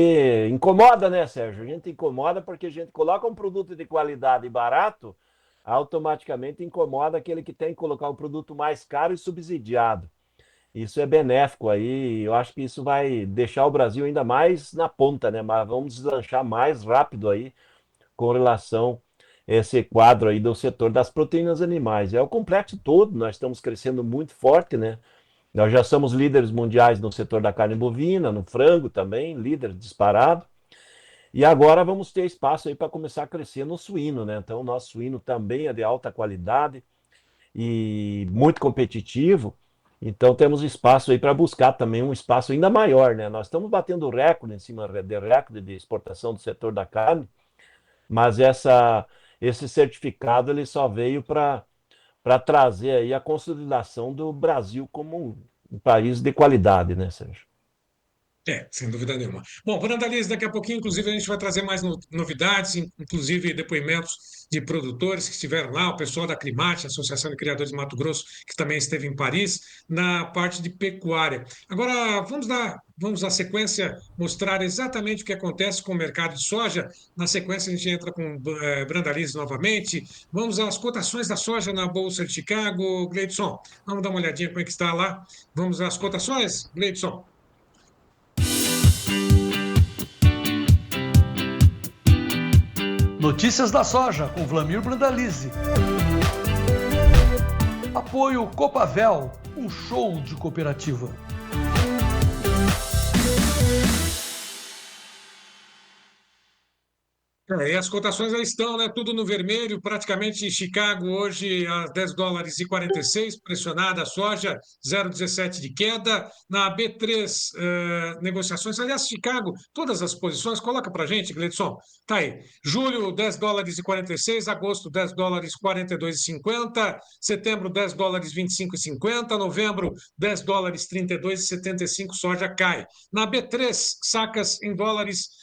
incomoda, né, Sérgio? A gente incomoda porque a gente coloca um produto de qualidade e barato, automaticamente incomoda aquele que tem que colocar um produto mais caro e subsidiado. Isso é benéfico aí, eu acho que isso vai deixar o Brasil ainda mais na ponta, né? Mas vamos deslanchar mais rápido aí com relação a esse quadro aí do setor das proteínas animais. É o complexo todo, nós estamos crescendo muito forte, né? Nós já somos líderes mundiais no setor da carne bovina, no frango também, líder disparado. E agora vamos ter espaço aí para começar a crescer no suíno, né? Então, o nosso suíno também é de alta qualidade e muito competitivo. Então, temos espaço aí para buscar também um espaço ainda maior, né? Nós estamos batendo recorde em cima de recorde de exportação do setor da carne, mas esse certificado ele só veio para trazer aí a consolidação do Brasil como um país de qualidade, né, Sérgio? Sem dúvida nenhuma. Bom, Brandalize, daqui a pouquinho, inclusive, a gente vai trazer mais novidades, inclusive depoimentos de produtores que estiveram lá, o pessoal da Climate, Associação de Criadores de Mato Grosso, que também esteve em Paris, na parte de pecuária. Agora, vamos na sequência mostrar exatamente o que acontece com o mercado de soja. Na sequência, a gente entra com Brandalize novamente. Vamos às cotações da soja na Bolsa de Chicago. Gleidson, vamos dar uma olhadinha como é que está lá. Vamos às cotações, Gleidson? Notícias da soja com Vlamir Brandalize. Apoio Copavel, um show de cooperativa. E as cotações aí estão, né? Tudo no vermelho, praticamente Chicago hoje a $10,46, pressionada a soja, 0,17 de queda. Na B3, negociações, aliás, Chicago, todas as posições, coloca para gente, Gleidson. Tá aí. Julho, $10,46, agosto, $10, 42,50, setembro, $10, 25,50, novembro, $10, 32,75, soja cai. Na B3, sacas em dólares.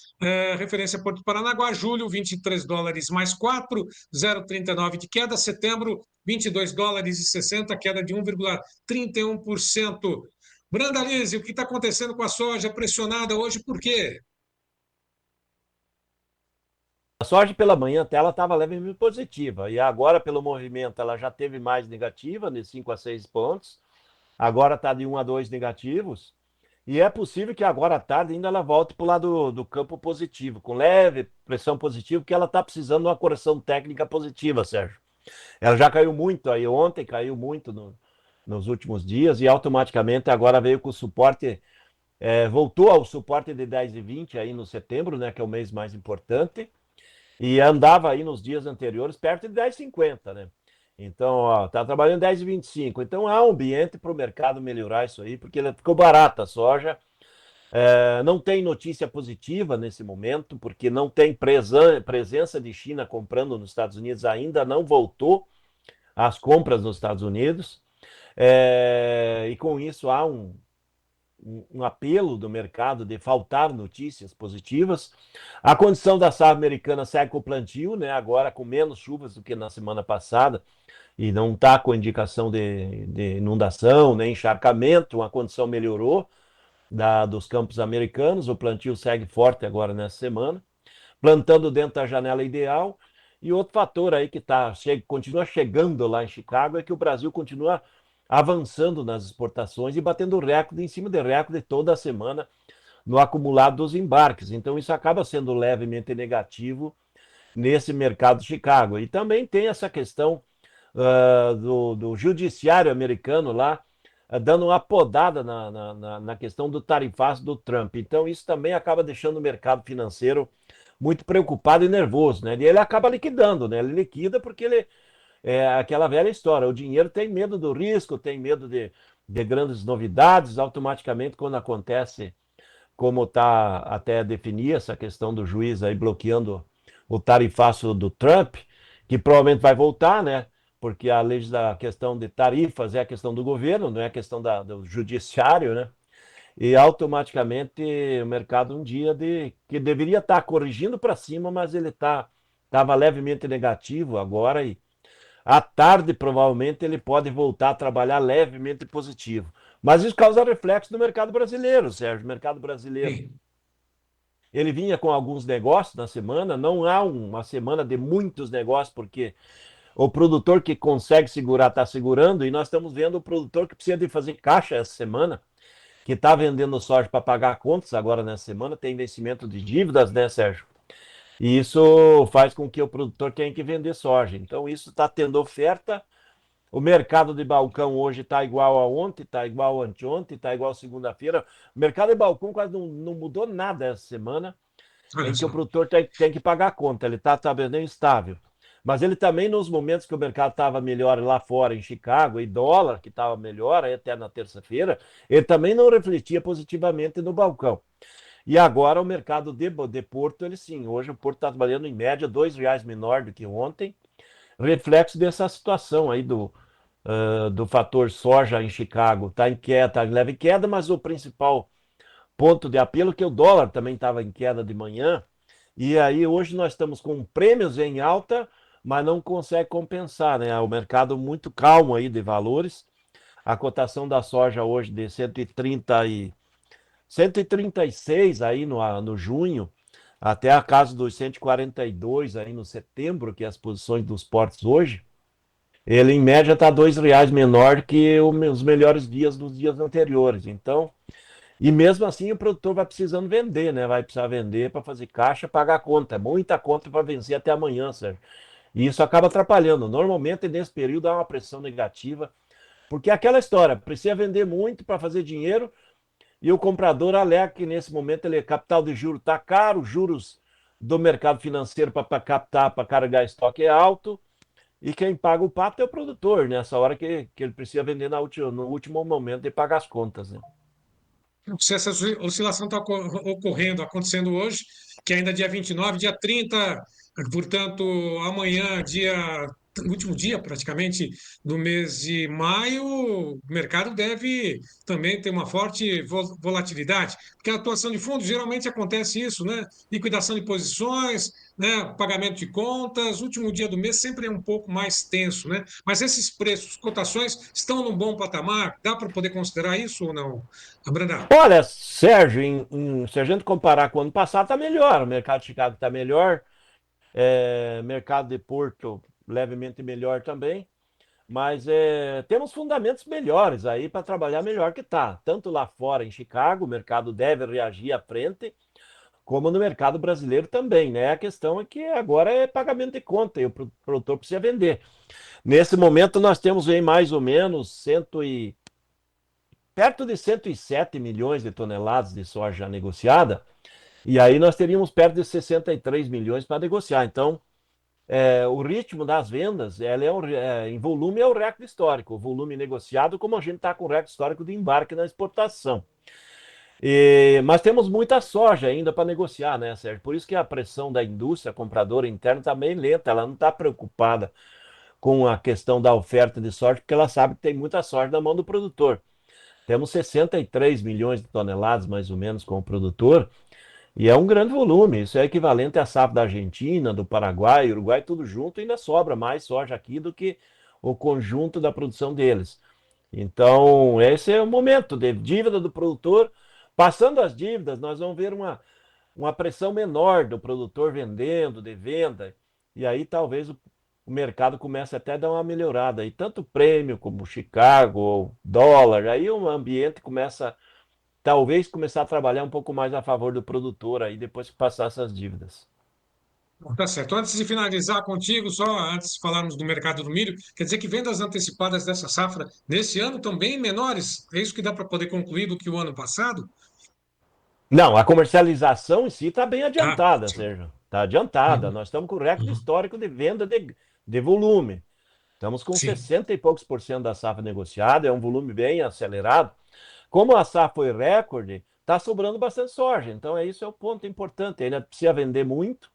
Referência Porto Paranaguá, julho, $23 mais 4, 0,39 de queda. Setembro, $22,60, queda de 1,31%. Brandalize, o que está acontecendo com a soja pressionada hoje, por quê? A soja pela manhã até ela estava levemente positiva, e agora pelo movimento ela já teve mais negativa, de 5 a 6 pontos, agora está de 1 a 2 negativos. E é possível que agora à tarde ainda ela volte para o lado do campo positivo, com leve pressão positiva, porque ela está precisando de uma correção técnica positiva, Sérgio. Ela já caiu muito aí ontem, caiu muito nos últimos dias, e automaticamente agora veio com o suporte voltou ao suporte de 10,20 aí no setembro, né, que é o mês mais importante, e andava aí nos dias anteriores perto de 10,50, né? Então, ó, tá trabalhando 10,25. Então, há um ambiente para o mercado melhorar isso aí, porque ele ficou barata a soja. Não tem notícia positiva nesse momento, porque não tem presença de China comprando nos Estados Unidos, ainda não voltou às compras nos Estados Unidos. E com isso há um apelo do mercado de faltar notícias positivas. A condição da safra americana segue com o plantio, né? Agora com menos chuvas do que na semana passada, e não está com indicação de inundação, nem encharcamento, a condição melhorou dos campos americanos, o plantio segue forte agora nessa semana, plantando dentro da janela ideal. E outro fator aí que continua chegando lá em Chicago é que o Brasil continua avançando nas exportações e batendo recorde em cima de recorde toda semana no acumulado dos embarques. Então isso acaba sendo levemente negativo nesse mercado de Chicago. E também tem essa questão do judiciário americano lá, dando uma podada na questão do tarifaço do Trump. Então isso também acaba deixando o mercado financeiro muito preocupado e nervoso, né? E ele acaba liquidando, né? Ele liquida porque ele é aquela velha história. O dinheiro tem medo do risco, tem medo de grandes novidades. Automaticamente, quando acontece, como está até definir essa questão do juiz aí bloqueando o tarifaço do Trump, que provavelmente vai voltar, né? Porque a questão de tarifas é a questão do governo, não é a questão do judiciário, né? E automaticamente o mercado que deveria estar corrigindo para cima, mas ele estava levemente negativo agora, e à tarde provavelmente ele pode voltar a trabalhar levemente positivo. Mas isso causa reflexo no mercado brasileiro, Sérgio. O mercado brasileiro, ele vinha com alguns negócios na semana, não há uma semana de muitos negócios, porque o produtor que consegue segurar está segurando, e nós estamos vendo o produtor que precisa de fazer caixa essa semana, que está vendendo soja para pagar contas agora nessa semana, tem vencimento de dívidas, né, Sérgio? E isso faz com que o produtor tenha que vender soja. Então isso está tendo oferta. O mercado de balcão hoje está igual a ontem, está igual a anteontem, está igual a segunda-feira. O mercado de balcão quase não mudou nada essa semana, em que o produtor tem que pagar a conta. Ele está vendendo estável. Mas ele também, nos momentos que o mercado estava melhor lá fora, em Chicago, e dólar, que estava melhor até na terça-feira, ele também não refletia positivamente no balcão. E agora o mercado de Porto, ele sim, hoje o Porto está trabalhando em média R$2 menor do que ontem, reflexo dessa situação aí do fator soja em Chicago. Está em queda, está em leve queda, mas o principal ponto de apelo é que o dólar também estava em queda de manhã, e aí hoje nós estamos com prêmios em alta, mas não consegue compensar, né? O mercado muito calmo aí de valores. A cotação da soja hoje de 136 aí no junho, até a casa dos 142 aí no setembro, que é as posições dos portos hoje, ele em média está R$2 menor que os melhores dias dos dias anteriores. Então, e mesmo assim o produtor vai precisando vender, né? Vai precisar vender para fazer caixa, pagar a conta. É muita conta para vencer até amanhã, Sérgio. E isso acaba atrapalhando. Normalmente, nesse período, há uma pressão negativa, porque é aquela história, precisa vender muito para fazer dinheiro, e o comprador alega que nesse momento capital de juros está caro, juros do mercado financeiro para captar, para carregar estoque é alto, e quem paga o pato é o produtor, nessa hora que ele precisa vender no último momento de pagar as contas, né? Se essa oscilação está ocorrendo, acontecendo hoje, que ainda é dia 29, dia 30, portanto, amanhã, último dia praticamente do mês de maio, o mercado deve também ter uma forte volatilidade, porque a atuação de fundos geralmente acontece isso, né? Liquidação de posições, né? Pagamento de contas, último dia do mês sempre é um pouco mais tenso, né? Mas esses preços, cotações, estão num bom patamar? Dá para poder considerar isso ou não, Brandão? Olha, Sérgio, se a gente comparar com o ano passado, está melhor. O mercado de Chicago está melhor, mercado de Porto levemente melhor também, mas temos fundamentos melhores aí para trabalhar melhor que está. Tanto lá fora em Chicago, o mercado deve reagir à frente, como no mercado brasileiro também, né? A questão é que agora é pagamento de conta e o produtor precisa vender. Nesse momento nós temos aí mais ou menos perto de 107 milhões de toneladas de soja negociada, e aí nós teríamos perto de 63 milhões para negociar. Então, o ritmo das vendas, em volume, é o recorde histórico. O volume negociado, como a gente está com o recorde histórico de embarque na exportação. Mas temos muita soja ainda para negociar, né, Sérgio? Por isso que a pressão da indústria compradora interna está bem lenta. Ela não está preocupada com a questão da oferta de soja, porque ela sabe que tem muita soja na mão do produtor. Temos 63 milhões de toneladas, mais ou menos, com o produtor, e é um grande volume. Isso é equivalente à safra da Argentina, do Paraguai, Uruguai, tudo junto, e ainda sobra mais soja aqui do que o conjunto da produção deles. Então, esse é o momento de dívida do produtor. Passando as dívidas, nós vamos ver uma pressão menor do produtor vendendo, de venda, e aí talvez o mercado comece até a dar uma melhorada. E tanto o prêmio como o Chicago, o dólar, aí o ambiente começa, talvez, começar a trabalhar um pouco mais a favor do produtor aí depois que passar essas dívidas. Tá certo. Antes de finalizar contigo, só antes de falarmos do mercado do milho, quer dizer que vendas antecipadas dessa safra nesse ano estão bem menores? É isso que dá para poder concluir do que o ano passado? Não, a comercialização em si está bem adiantada, Sérgio. Está adiantada. Nós estamos com o recorde histórico de venda de volume. Estamos com 60 e poucos % da safra negociada, é um volume bem acelerado. Como a safra foi recorde, está sobrando bastante soja. Então, isso é o ponto importante. Ainda precisa vender muito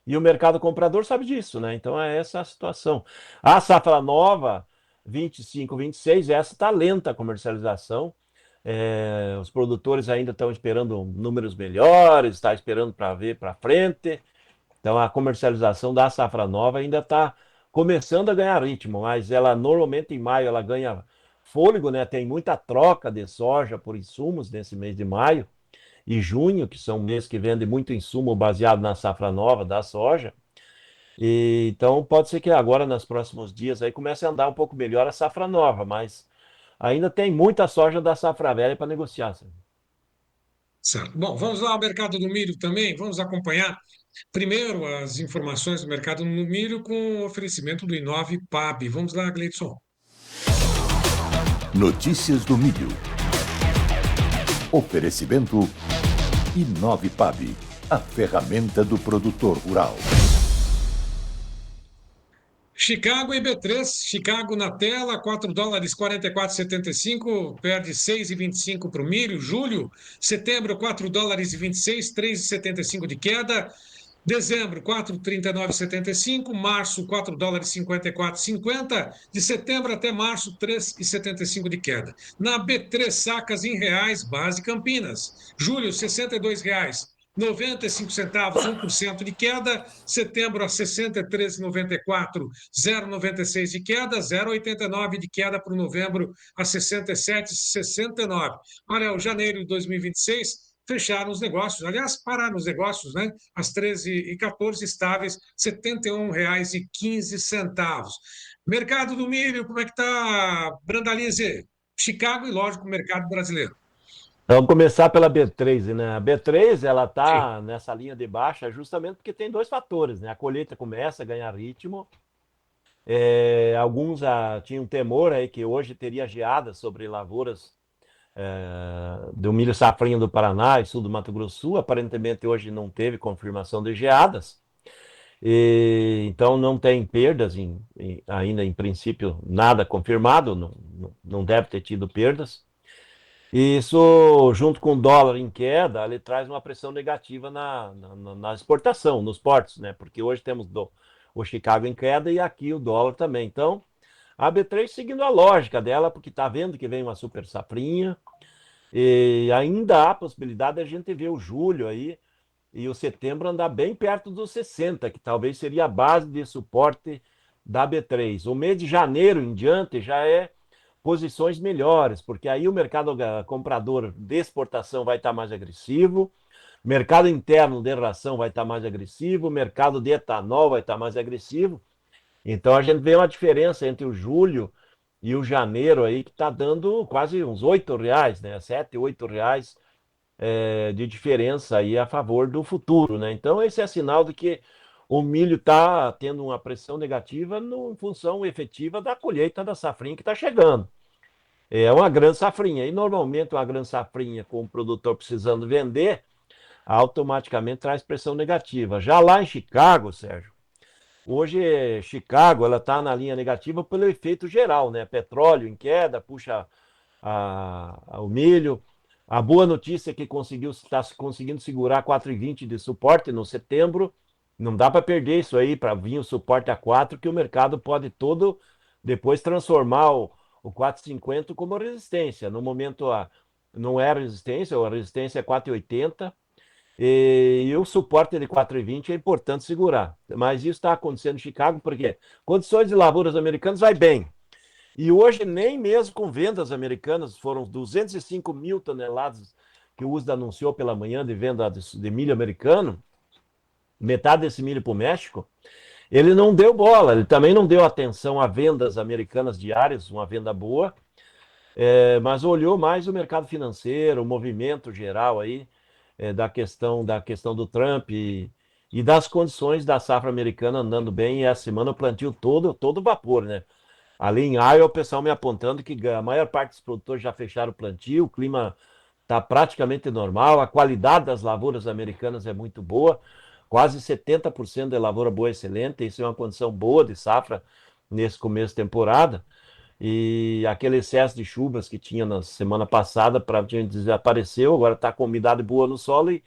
e o mercado comprador sabe disso, né? Então, é essa a situação. A safra nova, 25, 26, essa está lenta a comercialização. Os produtores ainda estão esperando números melhores, está esperando para ver para frente. Então, a comercialização da safra nova ainda está começando a ganhar ritmo, mas ela normalmente em maio ela ganha fôlego, né? Tem muita troca de soja por insumos nesse mês de maio e junho, que são meses que vendem muito insumo baseado na safra nova da soja. Então, pode ser que agora, nos próximos dias, aí comece a andar um pouco melhor a safra nova, mas ainda tem muita soja da safra velha para negociar. Certo. Bom, vamos lá ao mercado do milho também. Vamos acompanhar primeiro as informações do mercado do milho com o oferecimento do Inove-Pab. Vamos lá, Gleidson. Notícias do milho. Oferecimento Inove-Pab, a ferramenta do produtor rural. Chicago e B3, Chicago na tela, $4 44,75, perde 6,25 para o milho. Julho, setembro, $4 e 26, 3,75 de queda. Dezembro, 4,39,75. Março, $4 54,50. De setembro até março, 3,75 de queda. Na B3 sacas em reais, base Campinas. Julho, R$ 62,00. 95 centavos, 1% de queda. Setembro a 63,94, 0,96 de queda, 0,89 de queda para o novembro a 67,69. Olha, o janeiro de 2026 fecharam os negócios, aliás, pararam os negócios, né? Às 13h14, estáveis, R$ 71,15. Mercado do milho, como é que está, Brandalize? Chicago e, lógico, o mercado brasileiro. Vamos começar pela B3, né? A B3, ela está nessa linha de baixa justamente porque tem dois fatores, né? A colheita começa a ganhar ritmo. Alguns tinham temor aí que hoje teria geada sobre lavouras do milho safrinha do Paraná e sul do Mato Grosso do Sul. Aparentemente hoje não teve confirmação de geadas. Então não tem perdas ainda, em princípio, nada confirmado, não deve ter tido perdas. Isso, junto com o dólar em queda, ele traz uma pressão negativa na exportação, nos portos, né? Porque hoje temos o Chicago em queda e aqui o dólar também. Então, a B3 seguindo a lógica dela, porque está vendo que vem uma super safrinha, e ainda há a possibilidade de a gente ver o julho aí e o setembro andar bem perto dos 60, que talvez seria a base de suporte da B3. O mês de janeiro em diante já é posições melhores, porque aí o mercado comprador de exportação vai estar mais agressivo, mercado interno de ração vai estar mais agressivo, mercado de etanol vai estar mais agressivo. Então a gente vê uma diferença entre o julho e o janeiro aí que está dando quase uns R$8, né? R$7, R$8 de diferença aí a favor do futuro, né? Então esse é sinal de que o milho está tendo uma pressão negativa em função efetiva da colheita da safrinha que está chegando. É uma grande safrinha. E normalmente uma grande safrinha com o produtor precisando vender, automaticamente traz pressão negativa. Já lá em Chicago, Sérgio, hoje Chicago ela está na linha negativa pelo efeito geral, né? Petróleo em queda, puxa o milho. A boa notícia é que está conseguindo segurar 4,20 de suporte no setembro. Não dá para perder isso aí para vir o suporte a 4, que o mercado pode todo depois transformar o 4,50 como resistência. No momento não é resistência, a resistência é 4,80 e o suporte de 4,20 é importante segurar. Mas isso está acontecendo em Chicago porque condições de lavouras americanas vai bem. E hoje, nem mesmo com vendas americanas, foram 205 mil toneladas que o USDA anunciou pela manhã de venda de milho americano, metade desse milho para o México, ele não deu bola, ele também não deu atenção a vendas americanas diárias, uma venda boa, mas olhou mais o mercado financeiro, o movimento geral aí, da questão do Trump e das condições da safra americana andando bem, e essa semana o plantio todo vapor, né? Ali em Iowa, o pessoal me apontando que a maior parte dos produtores já fecharam o plantio, o clima está praticamente normal, a qualidade das lavouras americanas é muito boa, quase 70% de lavoura boa excelente, isso é uma condição boa de safra nesse começo de temporada, e aquele excesso de chuvas que tinha na semana passada praticamente desapareceu, agora está com umidade boa no solo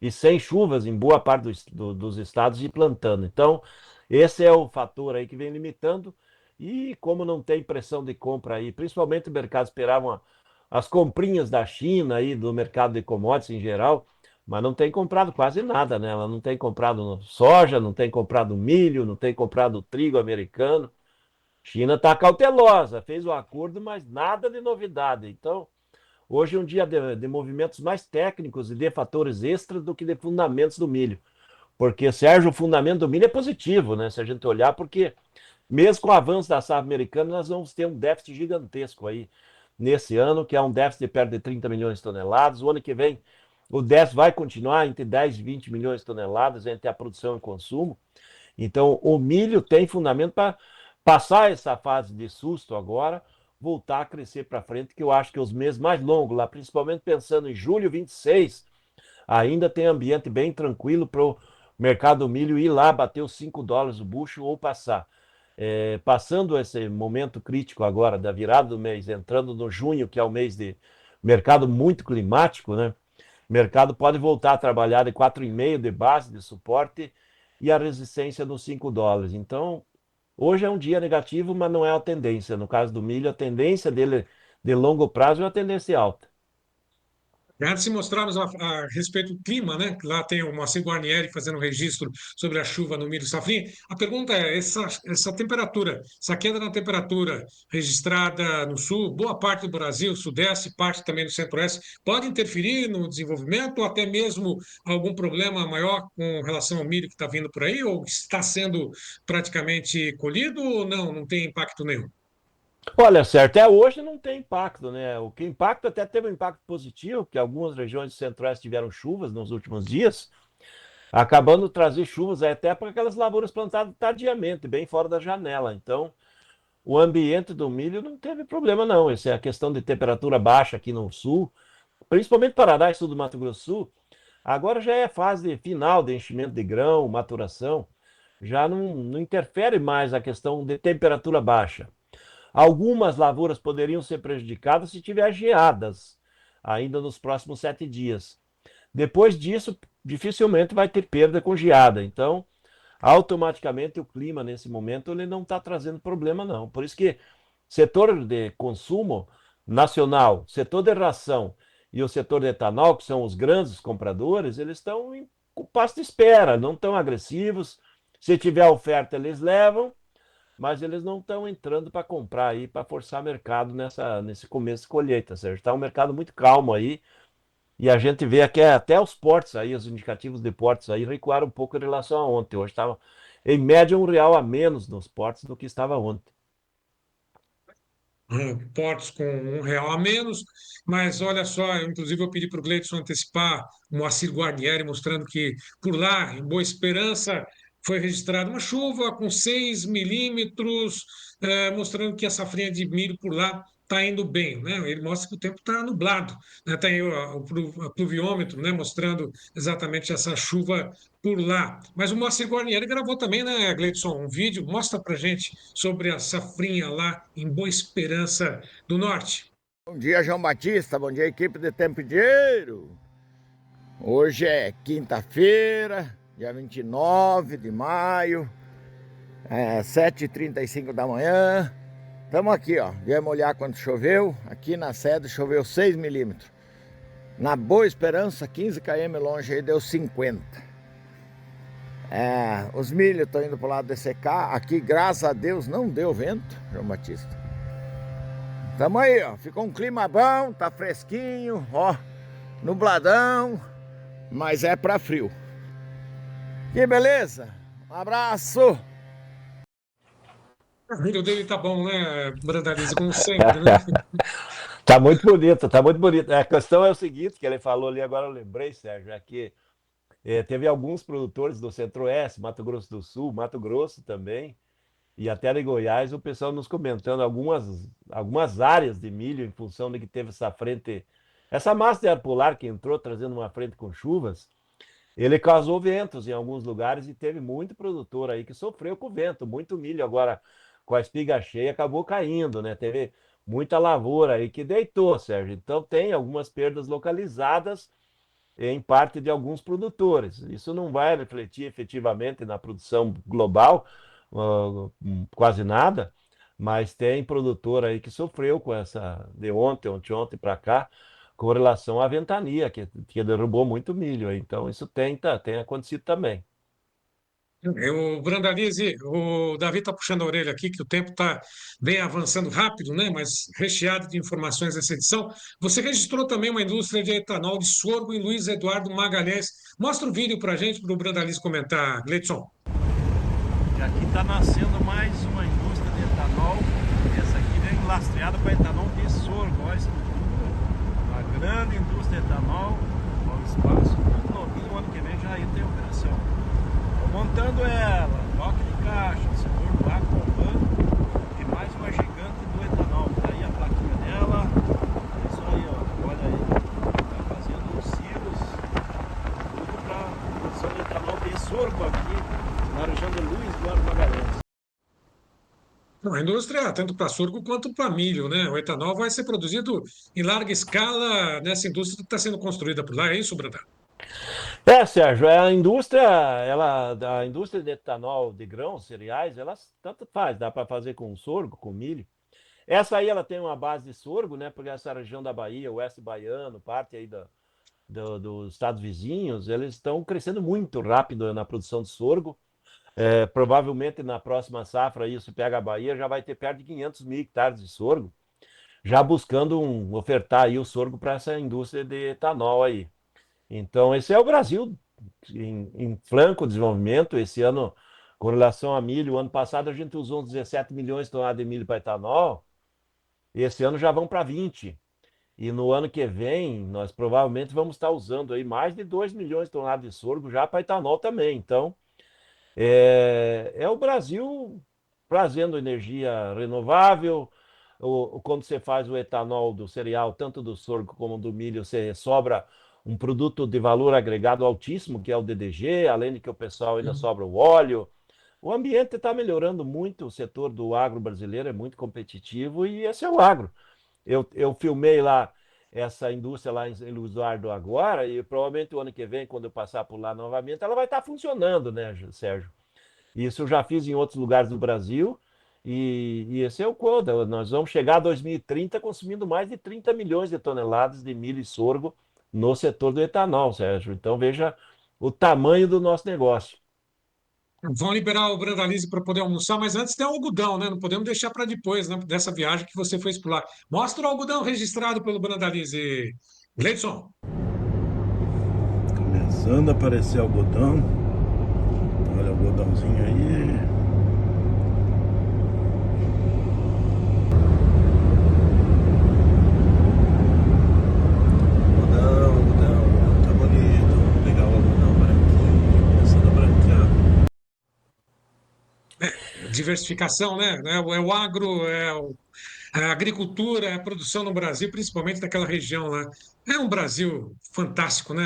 e sem chuvas em boa parte dos estados e plantando. Então, esse é o fator aí que vem limitando. E como não tem pressão de compra aí, principalmente o mercado esperava as comprinhas da China aí, do mercado de commodities em geral, mas não tem comprado quase nada, né? Ela não tem comprado soja, não tem comprado milho, não tem comprado trigo americano. China está cautelosa, fez o acordo, mas nada de novidade. Então, hoje é um dia de movimentos mais técnicos e de fatores extras do que de fundamentos do milho. Porque, Sérgio, o fundamento do milho é positivo, né? Se a gente olhar, porque mesmo com o avanço da safra americana, nós vamos ter um déficit gigantesco aí nesse ano, que é um déficit de perto de 30 milhões de toneladas. O ano que vem, o déficit vai continuar entre 10 e 20 milhões de toneladas entre a produção e o consumo. Então, o milho tem fundamento para passar essa fase de susto agora, voltar a crescer para frente, que eu acho que os meses mais longos, lá, principalmente pensando em julho 26, ainda tem ambiente bem tranquilo para o mercado do milho ir lá, bater os $5 o bucho ou passar. Passando esse momento crítico agora da virada do mês, entrando no junho, que é o mês de mercado muito climático, né? O mercado pode voltar a trabalhar de 4,5 de base de suporte e a resistência nos $5. Então, hoje é um dia negativo, mas não é a tendência. No caso do milho, a tendência dele de longo prazo é uma tendência alta. Antes de mostrarmos a respeito do clima, né? Lá tem o Moacir Guarnieri fazendo um registro sobre a chuva no milho safrinha. A pergunta é: essa temperatura, essa queda na temperatura registrada no sul, boa parte do Brasil, sudeste, parte também do centro-oeste, pode interferir no desenvolvimento ou até mesmo algum problema maior com relação ao milho que está vindo por aí, ou está sendo praticamente colhido, ou não tem impacto nenhum? Olha, certo, até hoje não tem impacto, né? O que impacta até teve um impacto positivo, porque algumas regiões do centro-oeste tiveram chuvas nos últimos dias, acabando de trazer chuvas até para aquelas lavouras plantadas tardiamente, bem fora da janela. Então, o ambiente do milho não teve problema, não. Essa é a questão de temperatura baixa aqui no sul, principalmente Paraná e sul do Mato Grosso do Sul. Agora já é fase final de enchimento de grão, maturação, já não interfere mais a questão de temperatura baixa. Algumas lavouras poderiam ser prejudicadas se tiver geadas ainda nos próximos 7 dias. Depois disso, dificilmente vai ter perda com geada. Então, automaticamente o clima nesse momento ele não está trazendo problema, não. Por isso que setor de consumo nacional, setor de ração e o setor de etanol, que são os grandes compradores, eles estão em passo de espera, não estão agressivos. Se tiver oferta, eles levam, mas eles não estão entrando para comprar aí, para forçar mercado nesse começo de colheita, Sérgio. Está um mercado muito calmo aí, e a gente vê aqui até os portos aí, os indicativos de portos aí recuaram um pouco em relação a ontem. Hoje estava, em média, R$1 a menos nos portos do que estava ontem. Portos com R$1 a menos, mas olha só, inclusive eu pedi para o Gleidson antecipar o Moacir Guarnieri, mostrando que por lá, em Boa Esperança, foi registrada uma chuva com 6 milímetros, mostrando que a safrinha de milho por lá está indo bem, né? Ele mostra que o tempo está nublado, né? Tem aí o pluviômetro, né? Mostrando exatamente essa chuva por lá. Mas o Moacir Guarnieri gravou também, né, Gleidson, um vídeo, mostra para gente sobre a safrinha lá em Boa Esperança do Norte. Bom dia, João Batista, bom dia, equipe de Tempo e Dinheiro. Hoje é quinta-feira, dia 29 de maio, 7h35 da manhã. Estamos aqui, ó, viemos olhar quanto choveu. Aqui na sede choveu 6 milímetros. Na Boa Esperança, 15 km longe, aí deu 50. Os milhos estão indo para o lado de secar. Aqui, graças a Deus, não deu vento, João Batista. Estamos aí, ó, ficou um clima bom, tá fresquinho, ó, nubladão, mas é para frio. Que beleza, um abraço. O vídeo dele tá bom, né, Brandalize, como sempre, né? Tá muito bonito, tá muito bonito. A questão é o seguinte, que ele falou ali, agora eu lembrei, Sérgio, é que teve alguns produtores do Centro-Oeste, Mato Grosso do Sul, Mato Grosso também, e até em Goiás, o pessoal nos comentando algumas áreas de milho em função de que teve essa massa de ar polar que entrou trazendo uma frente com chuvas, ele causou ventos em alguns lugares e teve muito produtor aí que sofreu com o vento, muito milho agora com a espiga cheia acabou caindo, né? Teve muita lavoura aí que deitou, Sérgio. Então tem algumas perdas localizadas em parte de alguns produtores. Isso não vai refletir efetivamente na produção global, quase nada, mas tem produtor aí que sofreu com essa de ontem para cá, com relação à ventania, que derrubou muito milho. Então isso tem acontecido também. O Brandalize, o Davi está puxando a orelha aqui, que o tempo vem avançando rápido, né? Mas recheado de informações essa edição. Você registrou também uma indústria de etanol de sorgo em Luiz Eduardo Magalhães. Mostra o vídeo para a gente, para o Brandalize comentar, Gleidson. Aqui está nascendo mais uma indústria de etanol. Essa aqui vem lastreada para etanol de sorgo. Olha a estrutura. Uma grande indústria de etanol. Olha o espaço. Tudo novinho, o ano que vem já ia ter operação. Montando ela, toque de caixa, setor do ar bombando e mais uma gigante do etanol. Tá aí a plaquinha dela. É isso aí, ó. Olha aí. Tá fazendo os silos, tudo para produção de etanol de sorgo aqui na região de Luiz Eduardo Magalhães. A indústria, tanto para sorgo quanto para milho, né? O etanol vai ser produzido em larga escala nessa indústria que está sendo construída por lá, é isso, Brandão? Sérgio, a indústria de etanol de grãos, cereais, ela tanto faz, dá para fazer com sorgo, com milho. Essa aí ela tem uma base de sorgo, né? Porque essa região da Bahia, o oeste baiano, parte aí dos estados vizinhos, eles estão crescendo muito rápido na produção de sorgo. Provavelmente na próxima safra, isso pega a Bahia, já vai ter perto de 500 mil hectares de sorgo, já buscando ofertar aí o sorgo para essa indústria de etanol aí. Então, esse é o Brasil em franco desenvolvimento. Esse ano, com relação a milho, o ano passado a gente usou uns 17 milhões de toneladas de milho para etanol. Esse ano já vão para 20. E no ano que vem, nós provavelmente vamos estar usando aí mais de 2 milhões de toneladas de sorgo já para etanol também. Então, é o Brasil trazendo energia renovável. Quando você faz o etanol do cereal, tanto do sorgo como do milho, você sobra um produto de valor agregado altíssimo, que é o DDG, além de que o pessoal ainda sobra o óleo. O ambiente está melhorando muito, o setor do agro brasileiro é muito competitivo e esse é o agro. Eu filmei lá essa indústria lá em Luiz Eduardo agora e provavelmente o ano que vem, quando eu passar por lá novamente, ela vai estar funcionando, né, Sérgio? Isso eu já fiz em outros lugares do Brasil e esse é o quadro. Nós vamos chegar a 2030 consumindo mais de 30 milhões de toneladas de milho e sorgo no setor do etanol, Sérgio. Então veja o tamanho do nosso negócio. Vão liberar o Brandalize para poder almoçar, mas antes tem o algodão, né? Não podemos deixar para depois, né? Dessa viagem que você fez por lá. Mostra o algodão registrado pelo Brandalize, Gleidson. Começando a aparecer algodão. Olha o algodãozinho aí. Diversificação, né? É o agro, a agricultura, a produção no Brasil, principalmente naquela região lá. É um Brasil fantástico, né,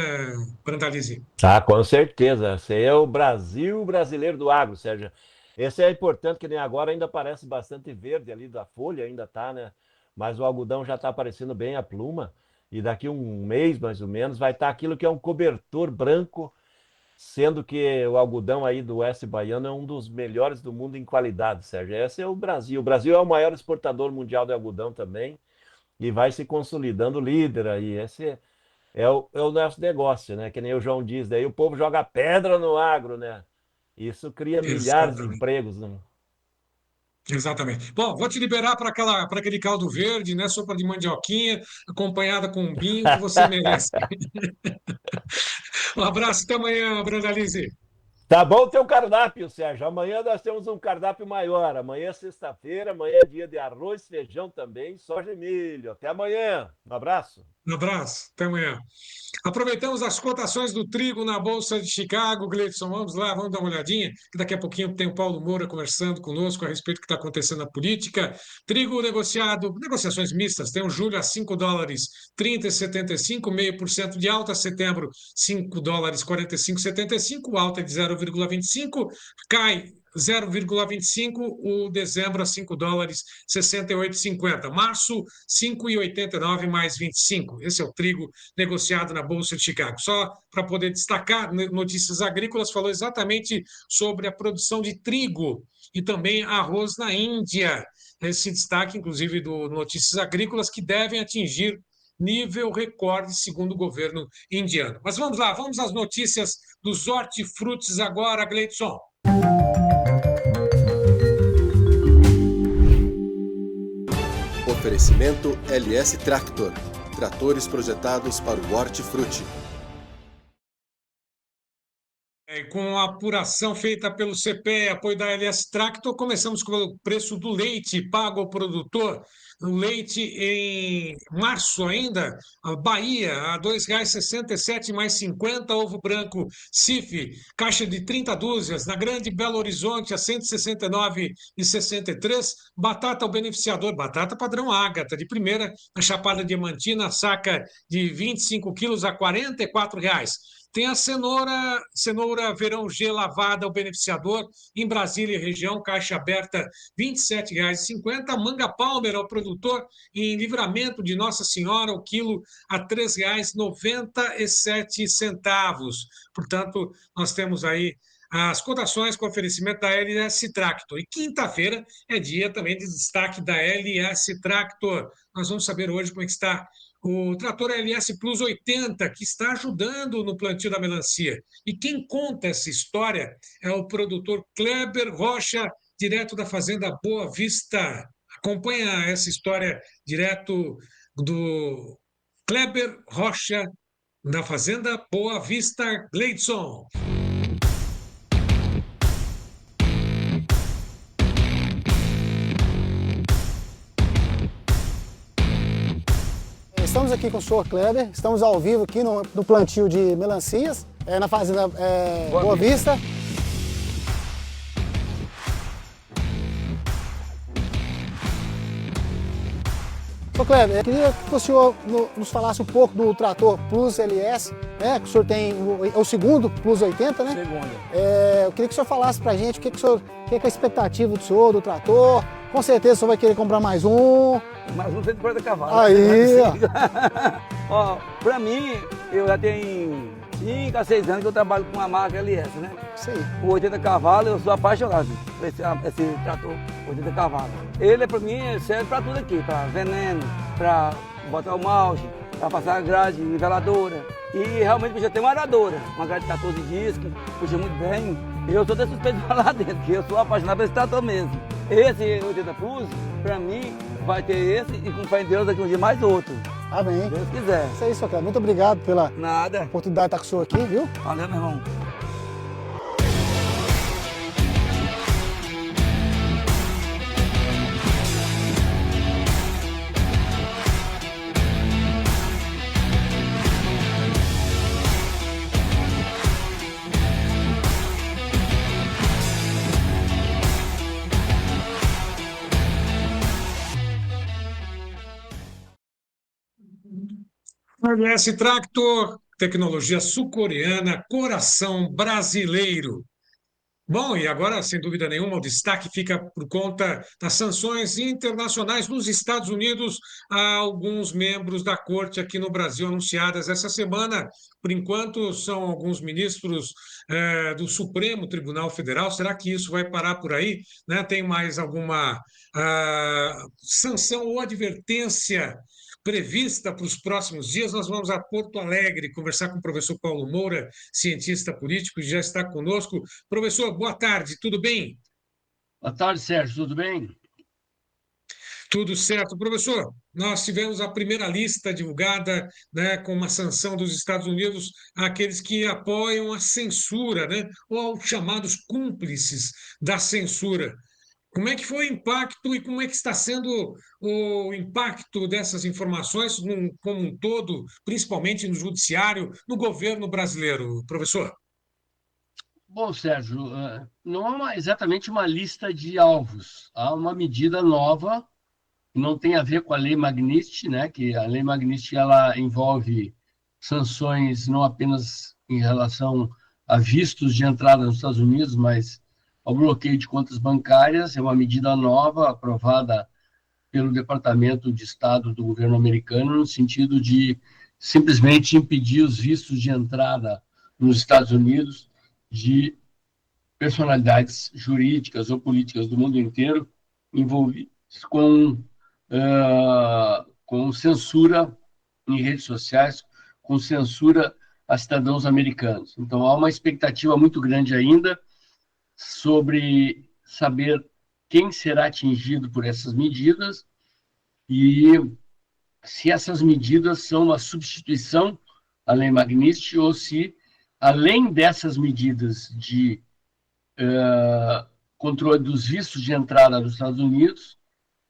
Brandalize? Ah, com certeza. Esse é o Brasil brasileiro do agro, Sérgio. Esse é importante, que nem agora ainda parece bastante verde ali da folha, ainda tá, né? Mas o algodão já está aparecendo bem a pluma. E daqui um mês, mais ou menos, vai estar aquilo que é um cobertor branco, sendo que o algodão aí do oeste baiano é um dos melhores do mundo em qualidade, Sérgio. Esse é o Brasil. O Brasil é o maior exportador mundial de algodão também e vai se consolidando líder aí. Esse é o nosso negócio, né? Que nem o João diz, daí o povo joga pedra no agro, né? Isso cria milhares de Exatamente. empregos, né? Exatamente. Bom, vou te liberar para aquele caldo verde, né? Sopa de mandioquinha, acompanhada com um vinho que você merece. Um abraço, até amanhã, Brandalize. Tá bom o teu cardápio, Sérgio. Amanhã nós temos um cardápio maior. Amanhã é sexta-feira, amanhã é dia de arroz, feijão também, soja e milho. Até amanhã. Um abraço. Um abraço, até amanhã. Aproveitamos as cotações do trigo na Bolsa de Chicago, Gleidson. Vamos lá, vamos dar uma olhadinha, que daqui a pouquinho tem o Paulo Moura conversando conosco a respeito do que está acontecendo na política. Trigo negociado, negociações mistas, tem o julho a $5, 30,75, 0,5% de alta, setembro, $5, 45,75, alta de 0,25, cai 0,25, o dezembro a $5, 68,50. Março, 5,89 mais 25. Esse é o trigo negociado na Bolsa de Chicago. Só para poder destacar, Notícias Agrícolas falou exatamente sobre a produção de trigo e também arroz na Índia. Esse destaque, inclusive, do Notícias Agrícolas, que devem atingir nível recorde, segundo o governo indiano. Mas vamos lá, vamos às notícias dos hortifrutis agora, Gleidson. Oferecimento LS Tractor. Tratores projetados para o hortifruti. Com a apuração feita pelo CPE, apoio da LS Tractor, começamos com o preço do leite pago ao produtor. O leite em março ainda, a Bahia, a R$ 2,67 mais 50, ovo branco CIF, caixa de 30 dúzias, na Grande Belo Horizonte a R$ 169,63, batata ao beneficiador, batata padrão Ágata, de primeira, na Chapada Diamantina, saca de 25 quilos a R$ 44,00. Tem a cenoura verão G lavada ao beneficiador, em Brasília e região, caixa aberta R$ 27,50. Manga Palmer ao produtor, em Livramento de Nossa Senhora, o quilo a R$ 3,97. Portanto, nós temos aí as cotações com oferecimento da LS Tractor. E quinta-feira é dia também de destaque da LS Tractor. Nós vamos saber hoje como é que está o trator LS Plus 80, que está ajudando no plantio da melancia. E quem conta essa história é o produtor Kleber Rocha, direto da Fazenda Boa Vista. Acompanha essa história direto do Kleber Rocha, da Fazenda Boa Vista, Gleidson. Estamos aqui com o senhor Kleber, estamos ao vivo aqui no plantio de melancias, na Fazenda Boa Vista. Senhor Kleber, eu queria que o senhor nos falasse um pouco do trator Plus LS, né? Que o senhor tem, é o segundo Plus 80, né? Segundo. Eu queria que o senhor falasse pra gente o que é a expectativa do senhor, do trator. Com certeza o senhor vai querer comprar mais um. Mais um 140 cavalos. Aí, ó. Pra mim, eu já tenho 5 a 6 anos que eu trabalho com a marca LS, né? Isso aí. O 80 cavalos, eu sou apaixonado por esse trator 80 cavalos. Ele, pra mim, serve pra tudo aqui, pra veneno, pra botar o malte, pra passar a grade niveladora. E realmente puxa tem uma aradora, uma grade de 14 discos, puxa muito bem. Eu sou até suspeito de falar dele, porque eu sou apaixonado por esse trator mesmo. Esse 80 Plus, pra mim, vai ter esse e com fé em Deus daqui um dia mais outro. Amém. Se Deus quiser. Isso aí, senhor Kleber. Muito obrigado pela oportunidade de estar com o senhor aqui, viu? Valeu, meu irmão. ALS Tractor, tecnologia sul-coreana, coração brasileiro. Bom, e agora, sem dúvida nenhuma, o destaque fica por conta das sanções internacionais nos Estados Unidos a alguns membros da corte aqui no Brasil anunciadas essa semana. Por enquanto, são alguns ministros do Supremo Tribunal Federal. Será que isso vai parar por aí? Né? Tem mais alguma sanção ou advertência prevista para os próximos dias? Nós vamos a Porto Alegre conversar com o professor Paulo Moura, cientista político, que já está conosco. Professor, boa tarde, tudo bem? Boa tarde, Sérgio, tudo bem? Tudo certo. Professor, nós tivemos a primeira lista divulgada, né, com uma sanção dos Estados Unidos àqueles que apoiam a censura, né, ou aos chamados cúmplices da censura. Como é que foi o impacto e como é que está sendo o impacto dessas informações como um todo, principalmente no judiciário, no governo brasileiro, professor? Bom, Sérgio, não é exatamente uma lista de alvos. Há uma medida nova que não tem a ver com a Lei Magnitsky, né? Que a Lei Magnitsky ela envolve sanções não apenas em relação a vistos de entrada nos Estados Unidos, mas ao bloqueio de contas bancárias. É uma medida nova aprovada pelo Departamento de Estado do governo americano no sentido de simplesmente impedir os vistos de entrada nos Estados Unidos de personalidades jurídicas ou políticas do mundo inteiro envolvidas com censura em redes sociais, com censura a cidadãos americanos. Então, há uma expectativa muito grande ainda sobre saber quem será atingido por essas medidas e se essas medidas são uma substituição à Lei Magnitsky ou se, além dessas medidas de controle dos vistos de entrada nos Estados Unidos,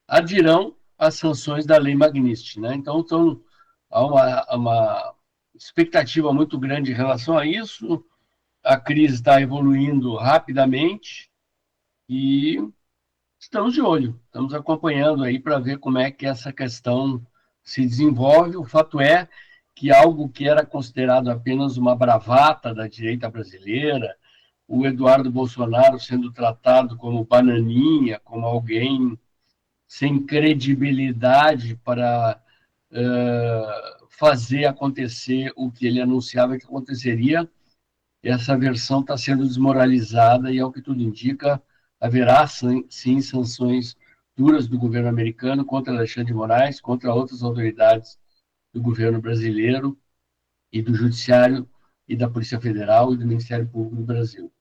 advirão as sanções da Lei Magnitsky, né? Então, há uma expectativa muito grande em relação a isso. A crise está evoluindo rapidamente e estamos de olho, estamos acompanhando aí para ver como é que essa questão se desenvolve. O fato é que algo que era considerado apenas uma bravata da direita brasileira, o Eduardo Bolsonaro sendo tratado como bananinha, como alguém sem credibilidade para fazer acontecer o que ele anunciava que aconteceria, essa versão está sendo desmoralizada e, ao que tudo indica, haverá sim sanções duras do governo americano contra Alexandre de Moraes, contra outras autoridades do governo brasileiro e do Judiciário e da Polícia Federal e do Ministério Público do Brasil.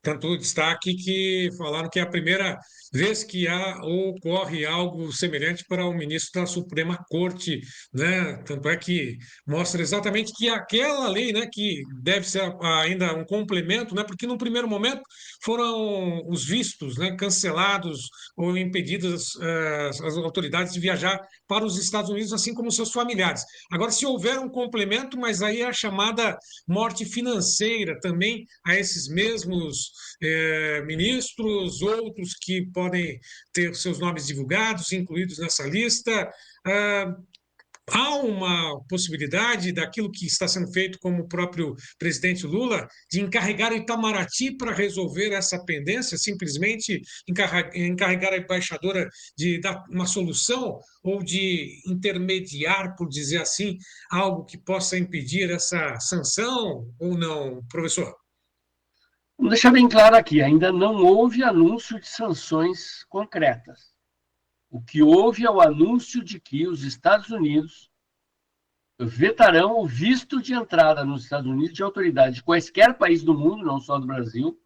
Tanto o destaque que falaram que é a primeira vez que ocorre algo semelhante para o ministro da Suprema Corte, né? Tanto é que mostra exatamente que aquela lei, né, que deve ser ainda um complemento, né, porque no primeiro momento foram os vistos, né, cancelados ou impedidas as autoridades de viajar para os Estados Unidos, assim como seus familiares. Agora, se houver um complemento, mas aí é a chamada morte financeira também a esses mesmos ministros, outros que podem ter seus nomes divulgados, incluídos nessa lista. Há uma possibilidade daquilo que está sendo feito como o próprio presidente Lula, de encarregar o Itamaraty para resolver essa pendência, simplesmente encarregar a embaixadora de dar uma solução ou de intermediar, por dizer assim, algo que possa impedir essa sanção ou não, professor? Vamos deixar bem claro aqui, ainda não houve anúncio de sanções concretas. O que houve é o anúncio de que os Estados Unidos vetarão o visto de entrada nos Estados Unidos de autoridades de quaisquer país do mundo, não só do Brasil,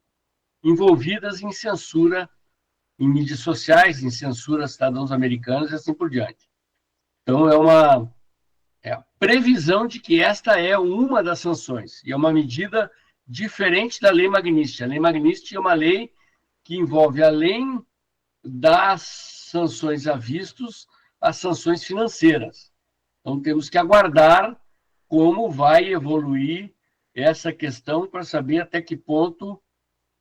envolvidas em censura em mídias sociais, em censura a cidadãos americanos e assim por diante. Então, é a previsão de que esta é uma das sanções, e é uma medida diferente da Lei Magnitsky. A Lei Magnitsky é uma lei que envolve, além das sanções a vistos, as sanções financeiras. Então, temos que aguardar como vai evoluir essa questão para saber até que ponto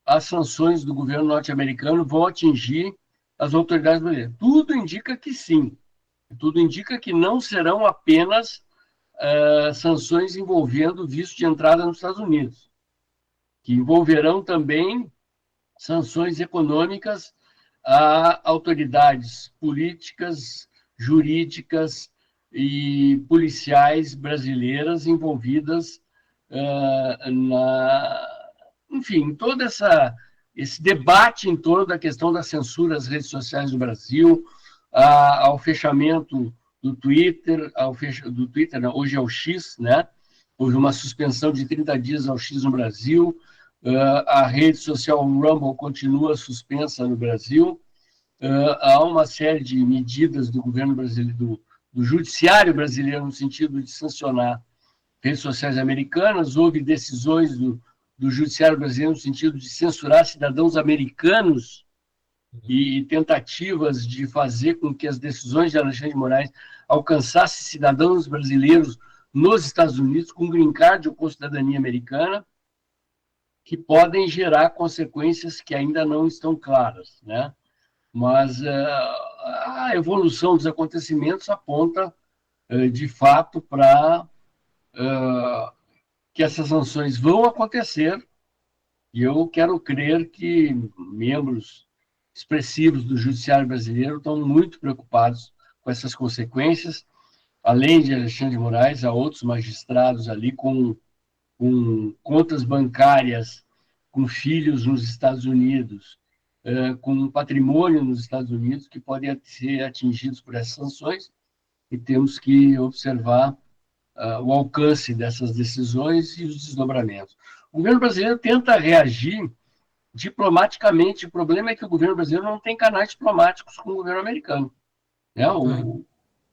as sanções do governo norte-americano vão atingir as autoridades brasileiras. Tudo indica que sim. Tudo indica que não serão apenas sanções envolvendo visto de entrada nos Estados Unidos, que envolverão também sanções econômicas a autoridades políticas, jurídicas e policiais brasileiras envolvidas enfim, todo esse debate em torno da questão da censura às redes sociais no Brasil, ao fechamento do Twitter, hoje é o X, né? Houve uma suspensão de 30 dias ao X no Brasil, a rede social Rumble continua suspensa no Brasil, há uma série de medidas do governo brasileiro, do judiciário brasileiro, no sentido de sancionar redes sociais americanas, houve decisões do judiciário brasileiro no sentido de censurar cidadãos americanos e tentativas de fazer com que as decisões de Alexandre de Moraes alcançassem cidadãos brasileiros nos Estados Unidos com green card ou com cidadania americana, que podem gerar consequências que ainda não estão claras, né? Mas a evolução dos acontecimentos aponta, de fato, para que essas sanções vão acontecer, e eu quero crer que membros expressivos do judiciário brasileiro estão muito preocupados com essas consequências. Além de Alexandre de Moraes, há outros magistrados ali com contas bancárias, com filhos nos Estados Unidos, com patrimônio nos Estados Unidos, que podem ser atingidos por essas sanções, e temos que observar o alcance dessas decisões e os desdobramentos. O governo brasileiro tenta reagir diplomaticamente. O problema é que o governo brasileiro não tem canais diplomáticos com o governo americano, né? O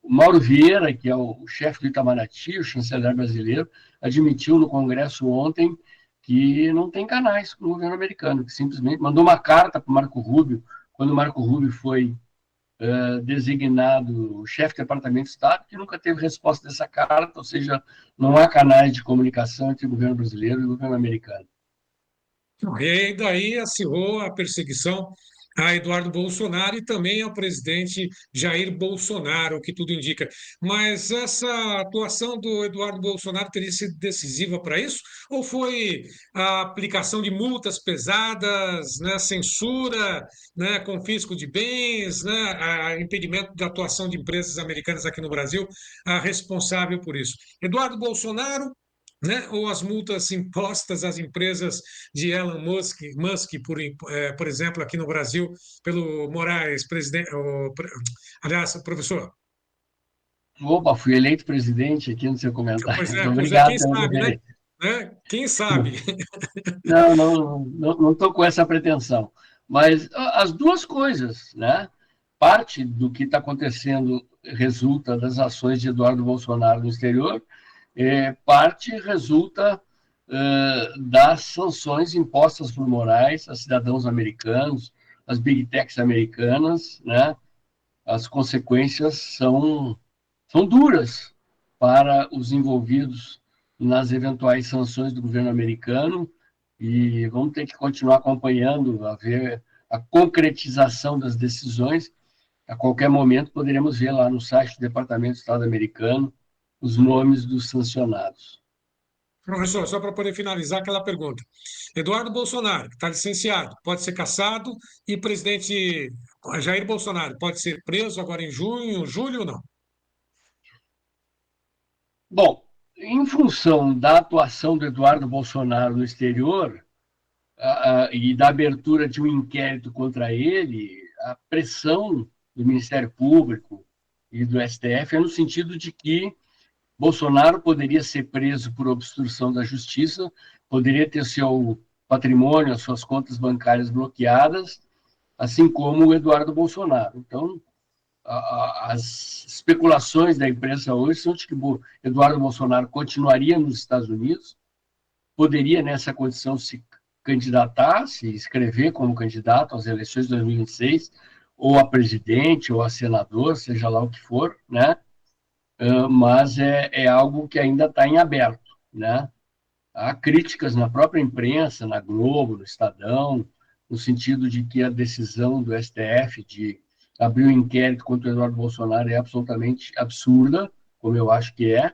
Mauro Vieira, que é o chefe do Itamaraty, o chanceler brasileiro, admitiu no Congresso ontem que não tem canais com o governo americano, que simplesmente mandou uma carta para o Marco Rubio, quando o Marco Rubio foi designado chefe do Departamento de Estado, que nunca teve resposta dessa carta, ou seja, não há canais de comunicação entre o governo brasileiro e o governo americano. E daí acirrou a perseguição a Eduardo Bolsonaro e também ao presidente Jair Bolsonaro, o que tudo indica. Mas essa atuação do Eduardo Bolsonaro teria sido decisiva para isso? Ou foi a aplicação de multas pesadas, né, censura, né, confisco de bens, né, impedimento da atuação de empresas americanas aqui no Brasil, a responsável por isso? Eduardo Bolsonaro, né, ou as multas impostas às empresas de Elon Musk, por exemplo, aqui no Brasil, pelo Moraes, aliás, professor? Opa, fui eleito presidente aqui no seu comentário. Pois é, Obrigado, quem sabe, né? Quem sabe? Não estou com essa pretensão. Mas as duas coisas, né? Parte do que está acontecendo resulta das ações de Eduardo Bolsonaro no exterior, parte resulta das sanções impostas por Moraes a cidadãos americanos, as big techs americanas, né? As consequências são duras para os envolvidos nas eventuais sanções do governo americano, e vamos ter que continuar acompanhando, a ver a concretização das decisões. A qualquer momento poderemos ver lá no site do Departamento de Estado americano os nomes dos sancionados. Professor, só para poder finalizar aquela pergunta. Eduardo Bolsonaro, que está licenciado, pode ser cassado, e presidente Jair Bolsonaro pode ser preso agora em junho, julho ou não? Bom, em função da atuação do Eduardo Bolsonaro no exterior e da abertura de um inquérito contra ele, a pressão do Ministério Público e do STF é no sentido de que Bolsonaro poderia ser preso por obstrução da justiça, poderia ter seu patrimônio, as suas contas bancárias bloqueadas, assim como o Eduardo Bolsonaro. Então, as especulações da imprensa hoje são de que Eduardo Bolsonaro continuaria nos Estados Unidos, poderia, nessa condição, se candidatar, se inscrever como candidato às eleições de 2026, ou a presidente, ou a senador, seja lá o que for, né? Mas é algo que ainda está em aberto, né? Há críticas na própria imprensa, na Globo, no Estadão, no sentido de que a decisão do STF de abrir um inquérito contra o Eduardo Bolsonaro é absolutamente absurda, como eu acho que é,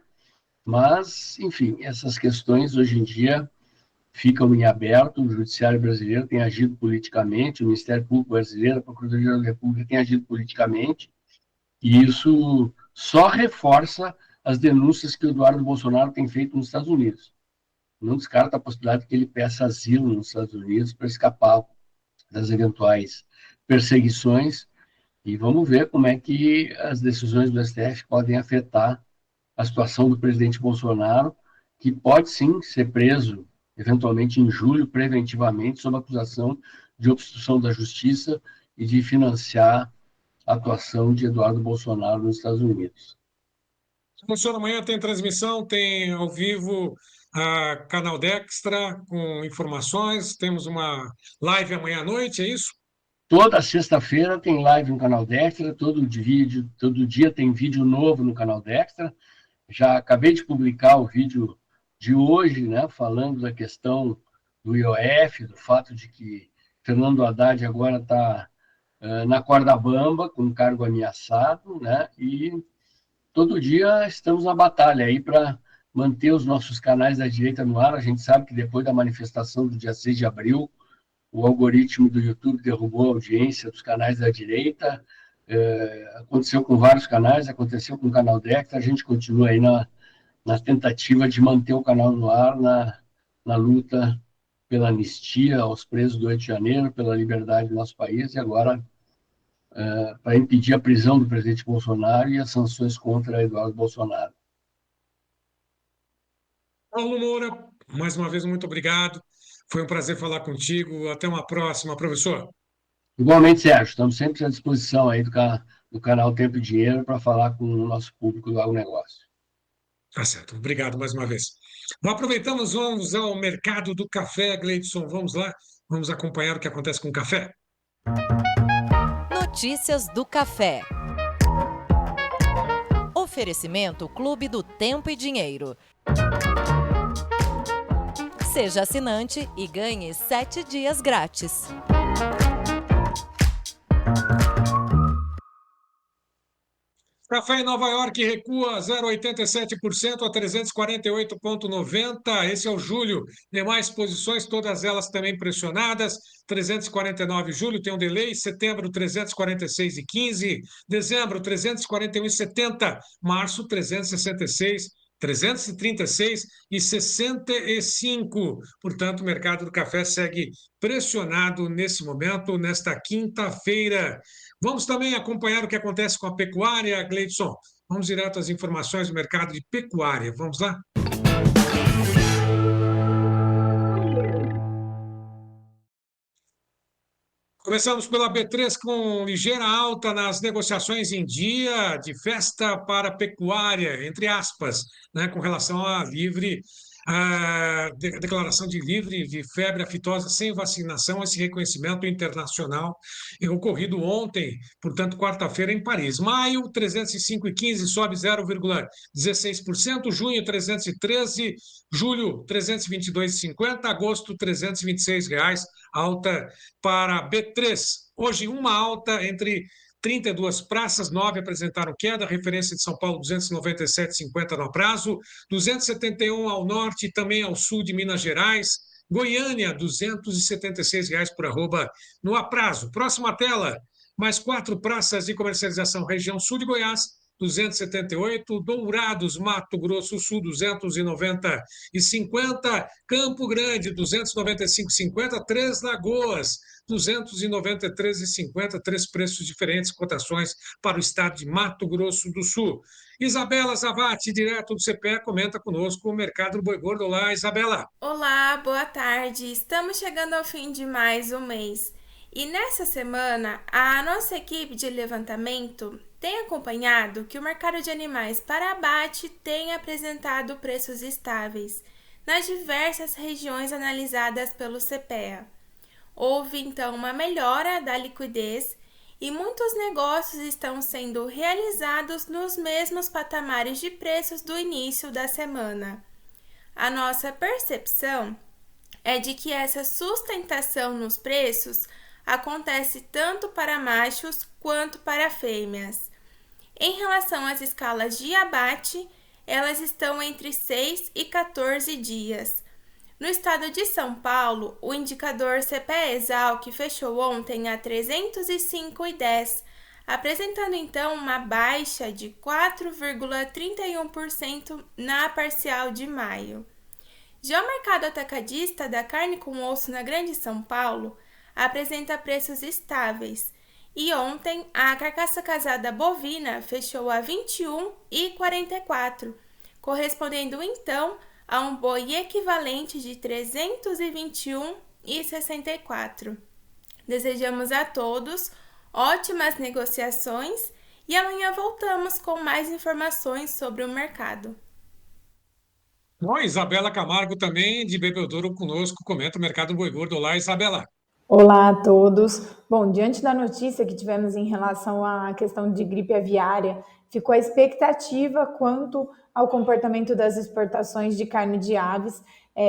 Mas, enfim, essas questões hoje em dia ficam em aberto. O Judiciário brasileiro tem agido politicamente, o Ministério Público brasileiro, a Procuradoria da República tem agido politicamente, e isso só reforça as denúncias que o Eduardo Bolsonaro tem feito nos Estados Unidos. Não descarta a possibilidade de que ele peça asilo nos Estados Unidos para escapar das eventuais perseguições, e vamos ver como é que as decisões do STF podem afetar a situação do presidente Bolsonaro, que pode sim ser preso, eventualmente em julho, preventivamente, sob acusação de obstrução da justiça e de financiar a atuação de Eduardo Bolsonaro nos Estados Unidos. Funciona amanhã, tem transmissão, tem ao vivo a Canal Dextra com informações, temos uma live amanhã à noite, é isso? Toda sexta-feira tem live no Canal Dextra, todo dia tem vídeo novo no Canal Dextra. Já acabei de publicar o vídeo de hoje, né, falando da questão do IOF, do fato de que Fernando Haddad agora está na corda bamba, com um cargo ameaçado, né, e todo dia estamos na batalha aí para manter os nossos canais da direita no ar. A gente sabe que depois da manifestação do dia 6 de abril, o algoritmo do YouTube derrubou a audiência dos canais da direita. Aconteceu com vários canais, aconteceu com o Canal Dextra. A gente continua aí na tentativa de manter o canal no ar, na luta pela anistia aos presos do 8 de janeiro, pela liberdade do nosso país, e agora para impedir a prisão do presidente Bolsonaro e as sanções contra Eduardo Bolsonaro. Paulo Moura, mais uma vez, muito obrigado. Foi um prazer falar contigo. Até uma próxima, professor. Igualmente, Sérgio, estamos sempre à disposição aí do canal Tempo e Dinheiro para falar com o nosso público do agronegócio. Tá certo, obrigado mais uma vez. Bom, aproveitamos, vamos ao mercado do café, Gleidson. Vamos lá, vamos acompanhar o que acontece com o café. Notícias do café. Oferecimento Clube do Tempo e Dinheiro. Seja assinante e ganhe 7 dias grátis. Café em Nova York recua 0,87% a 348,90. Esse é o julho. Demais posições, todas elas também pressionadas. 349 julho tem um delay. Setembro, 346,15. Dezembro, 341,70. Março, 336,65. Portanto, o mercado do café segue pressionado nesse momento, nesta quinta-feira. Vamos também acompanhar o que acontece com a pecuária, Gleidson. Vamos direto às informações do mercado de pecuária. Vamos lá? Começamos pela B3 com ligeira alta nas negociações em dia de festa para a pecuária, entre aspas, né, com relação à declaração de livre de febre aftosa sem vacinação, esse reconhecimento internacional ocorrido ontem, portanto, quarta-feira em Paris. Maio, 305,15, sobe 0,16%, junho, 313, julho, 322,50, agosto, R$326, alta para B3. Hoje, uma alta entre 32 praças, 9 apresentaram queda, referência de São Paulo 297,50 no prazo, 271 ao norte e também ao sul de Minas Gerais, Goiânia, R$276 por arroba no aprazo. Próxima tela, mais 4 praças de comercialização, região sul de Goiás, 278, Dourados, Mato Grosso do Sul, 290,50, Campo Grande, 295,50, Três Lagoas, 293,50, 3 preços diferentes, cotações para o estado de Mato Grosso do Sul. Isabela Zavatti, direto do CPE, comenta conosco o mercado do boi gordo. Olá, Isabela. Olá, boa tarde. Estamos chegando ao fim de mais um mês. E nessa semana, a nossa equipe de levantamento tem acompanhado que o mercado de animais para abate tem apresentado preços estáveis nas diversas regiões analisadas pelo CPEA. Houve, então, uma melhora da liquidez e muitos negócios estão sendo realizados nos mesmos patamares de preços do início da semana. A nossa percepção é de que essa sustentação nos preços acontece tanto para machos quanto para fêmeas. Em relação às escalas de abate, elas estão entre 6 e 14 dias. No estado de São Paulo, o indicador CPE-Exalc fechou ontem a 305,10, apresentando então uma baixa de 4,31% na parcial de maio. Já o mercado atacadista da carne com osso na Grande São Paulo apresenta preços estáveis, e ontem a carcaça casada bovina fechou a 21,44, correspondendo então a um boi equivalente de 321,64. Desejamos a todos ótimas negociações e amanhã voltamos com mais informações sobre o mercado. Bom, Isabela Camargo também, de Bebedouro, conosco, comenta o mercado boi gordo. Olá, Isabela. Olá a todos. Bom, diante da notícia que tivemos em relação à questão de gripe aviária, ficou a expectativa quanto ao comportamento das exportações de carne de aves,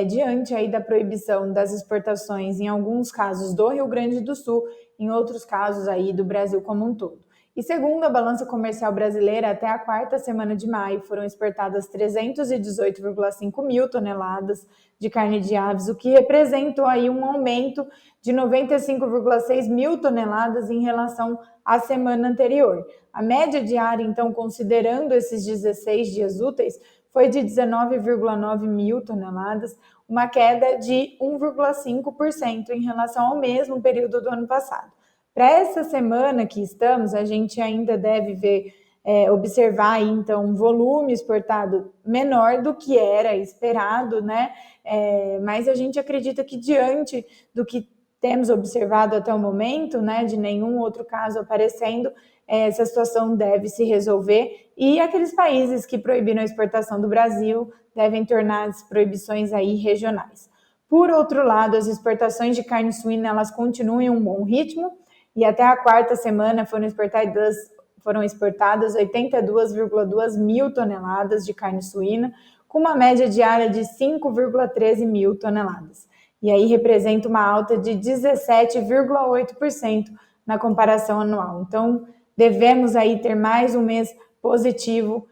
diante aí da proibição das exportações, em alguns casos do Rio Grande do Sul, em outros casos aí do Brasil como um todo. E segundo a balança comercial brasileira, até a quarta semana de maio foram exportadas 318,5 mil toneladas de carne de aves, o que representou aí um aumento de 95,6 mil toneladas em relação à semana anterior. A média diária, então, considerando esses 16 dias úteis, foi de 19,9 mil toneladas, uma queda de 1,5% em relação ao mesmo período do ano passado. Para essa semana que estamos, a gente ainda deve observar aí, então, um volume exportado menor do que era esperado, né? Mas a gente acredita que diante do que temos observado até o momento, né, de nenhum outro caso aparecendo, essa situação deve se resolver e aqueles países que proibiram a exportação do Brasil devem tornar as proibições aí regionais. Por outro lado, as exportações de carne suína, elas continuam em um bom ritmo e até a quarta semana foram exportadas 82,2 mil toneladas de carne suína, com uma média diária de 5,13 mil toneladas. E aí representa uma alta de 17,8% na comparação anual. Então, devemos aí ter mais um mês positivo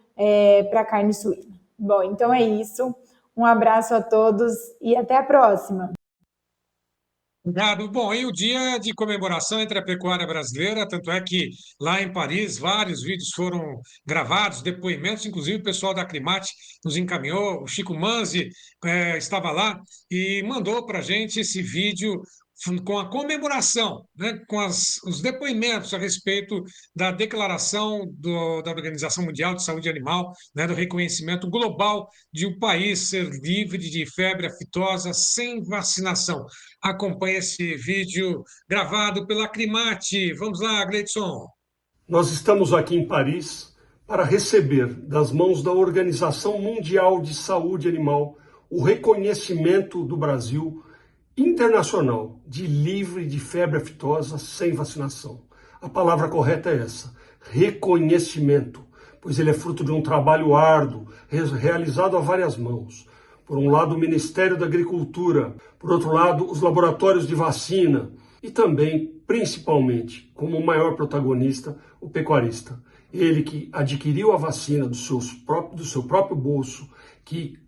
para a carne suína. Bom, então é isso. Um abraço a todos e até a próxima. Obrigado. Bom, e o dia de comemoração entre a pecuária brasileira, tanto é que lá em Paris vários vídeos foram gravados, depoimentos, inclusive o pessoal da Aclimate nos encaminhou, o Chico Manzi estava lá e mandou para a gente esse vídeo com a comemoração, né, com os depoimentos a respeito da declaração da Organização Mundial de Saúde Animal, né, do reconhecimento global de o país ser livre de febre aftosa sem vacinação. Acompanhe esse vídeo gravado pela Aclimate. Vamos lá, Gleidson. Nós estamos aqui em Paris para receber das mãos da Organização Mundial de Saúde Animal o reconhecimento do Brasil internacional de livre de febre aftosa sem vacinação. A palavra correta é essa, reconhecimento, pois ele é fruto de um trabalho árduo, realizado a várias mãos. Por um lado, o Ministério da Agricultura, por outro lado, os laboratórios de vacina e também, principalmente, como o maior protagonista, o pecuarista. Ele que adquiriu a vacina do seu próprio bolso, que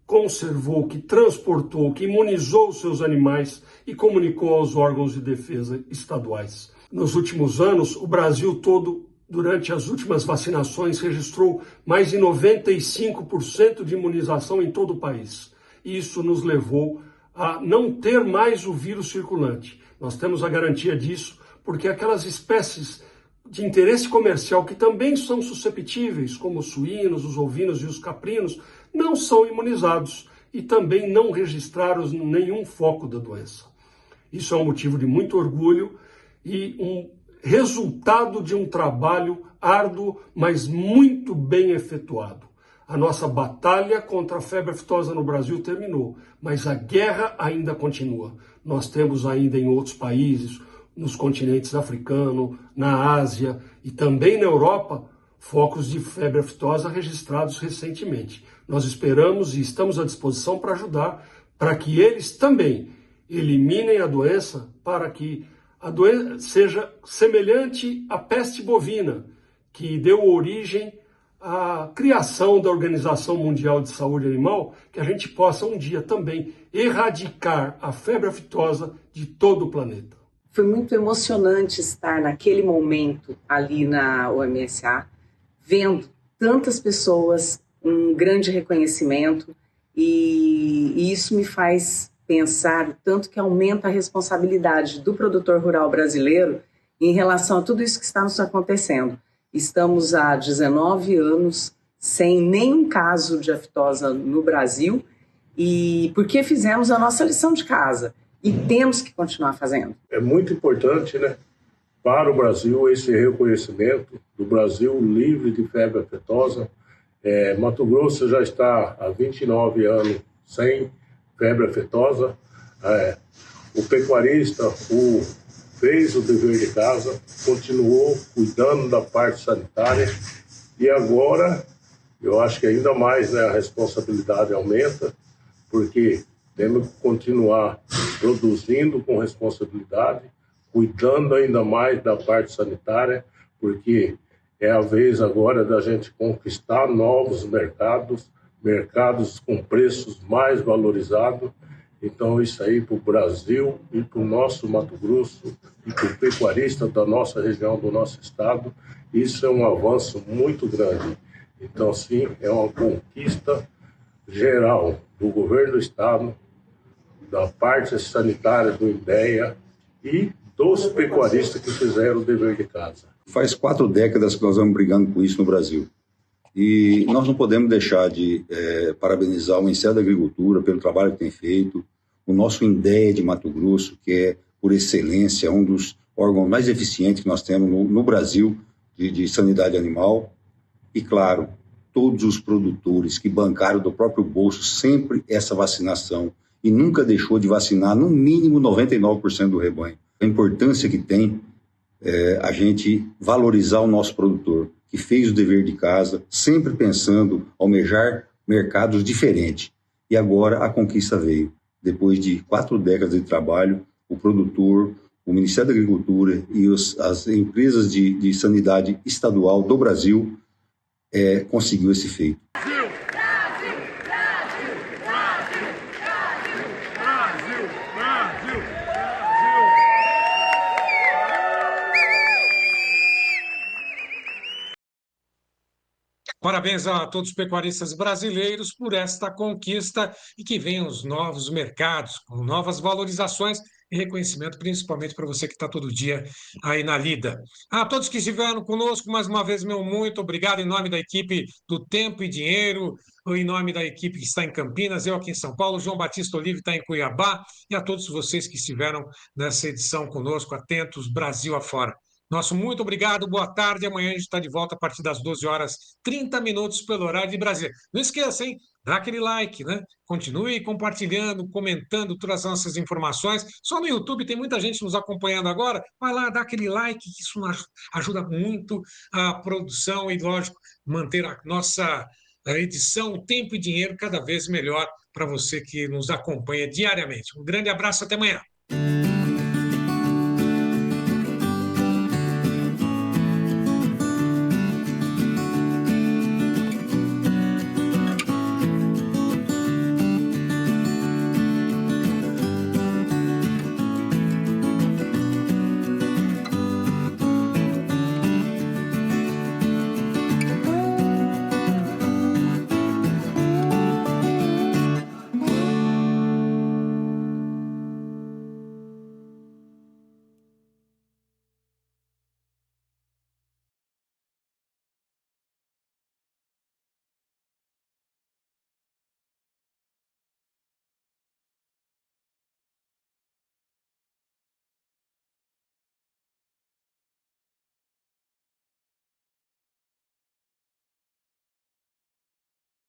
conservou, que transportou, que imunizou os seus animais e comunicou aos órgãos de defesa estaduais. Nos últimos anos, o Brasil todo, durante as últimas vacinações, registrou mais de 95% de imunização em todo o país. Isso nos levou a não ter mais o vírus circulante. Nós temos a garantia disso porque aquelas espécies de interesse comercial que também são susceptíveis, como os suínos, os ovinos e os caprinos, não são imunizados e também não registraram nenhum foco da doença. Isso é um motivo de muito orgulho e um resultado de um trabalho árduo, mas muito bem efetuado. A nossa batalha contra a febre aftosa no Brasil terminou, mas a guerra ainda continua. Nós temos ainda em outros países, nos continentes africano, na Ásia e também na Europa, focos de febre aftosa registrados recentemente. Nós esperamos e estamos à disposição para ajudar, para que eles também eliminem a doença, para que a doença seja semelhante à peste bovina, que deu origem a criação da Organização Mundial de Saúde Animal, que a gente possa um dia também erradicar a febre aftosa de todo o planeta. Foi muito emocionante estar naquele momento ali na UMSA, vendo tantas pessoas, um grande reconhecimento, e isso me faz pensar o tanto que aumenta a responsabilidade do produtor rural brasileiro em relação a tudo isso que está nos acontecendo. Estamos há 19 anos sem nenhum caso de aftosa no Brasil, e porque fizemos a nossa lição de casa e temos que continuar fazendo. É muito importante, né, para o Brasil esse reconhecimento do Brasil livre de febre aftosa. Mato Grosso já está há 29 anos sem febre aftosa. O pecuarista fez o dever de casa, continuou cuidando da parte sanitária e agora eu acho que ainda mais, né, a responsabilidade aumenta, porque temos que continuar produzindo com responsabilidade, cuidando ainda mais da parte sanitária, porque é a vez agora da gente conquistar novos mercados com preços mais valorizados. Então, isso aí para o Brasil e para o nosso Mato Grosso e para o pecuarista da nossa região, do nosso estado, isso é um avanço muito grande. Então, sim, é uma conquista geral do governo do estado, da parte sanitária do INDEA e dos pecuaristas que fizeram o dever de casa. Faz 4 décadas que nós vamos brigando com isso no Brasil. E nós não podemos deixar de parabenizar o Ministério da Agricultura pelo trabalho que tem feito, o nosso INDEA de Mato Grosso, que é, por excelência, um dos órgãos mais eficientes que nós temos no Brasil de sanidade animal. E, claro, todos os produtores que bancaram do próprio bolso sempre essa vacinação e nunca deixou de vacinar, no mínimo, 99% do rebanho. A importância que tem a gente valorizar o nosso produtor, que fez o dever de casa, sempre pensando almejar mercados diferentes. E agora a conquista veio. Depois de 4 décadas de trabalho, o produtor, o Ministério da Agricultura e as empresas de sanidade estadual do Brasil conseguiu esse feito. Parabéns a todos os pecuaristas brasileiros por esta conquista e que venham os novos mercados, com novas valorizações e reconhecimento, principalmente para você que está todo dia aí na lida. A todos que estiveram conosco, mais uma vez, meu muito obrigado em nome da equipe do Tempo e Dinheiro, em nome da equipe que está em Campinas, eu aqui em São Paulo, João Batista Olive está em Cuiabá, e a todos vocês que estiveram nessa edição conosco, atentos, Brasil afora. Nosso muito obrigado, boa tarde. Amanhã a gente está de volta a partir das 12h30 pelo horário de Brasília. Não esqueça, hein? Dá aquele like, né? Continue compartilhando, comentando todas as nossas informações. Só no YouTube tem muita gente nos acompanhando agora. Vai lá, dá aquele like, que isso ajuda muito a produção e, lógico, manter a nossa edição Tempo e Dinheiro cada vez melhor para você que nos acompanha diariamente. Um grande abraço, até amanhã.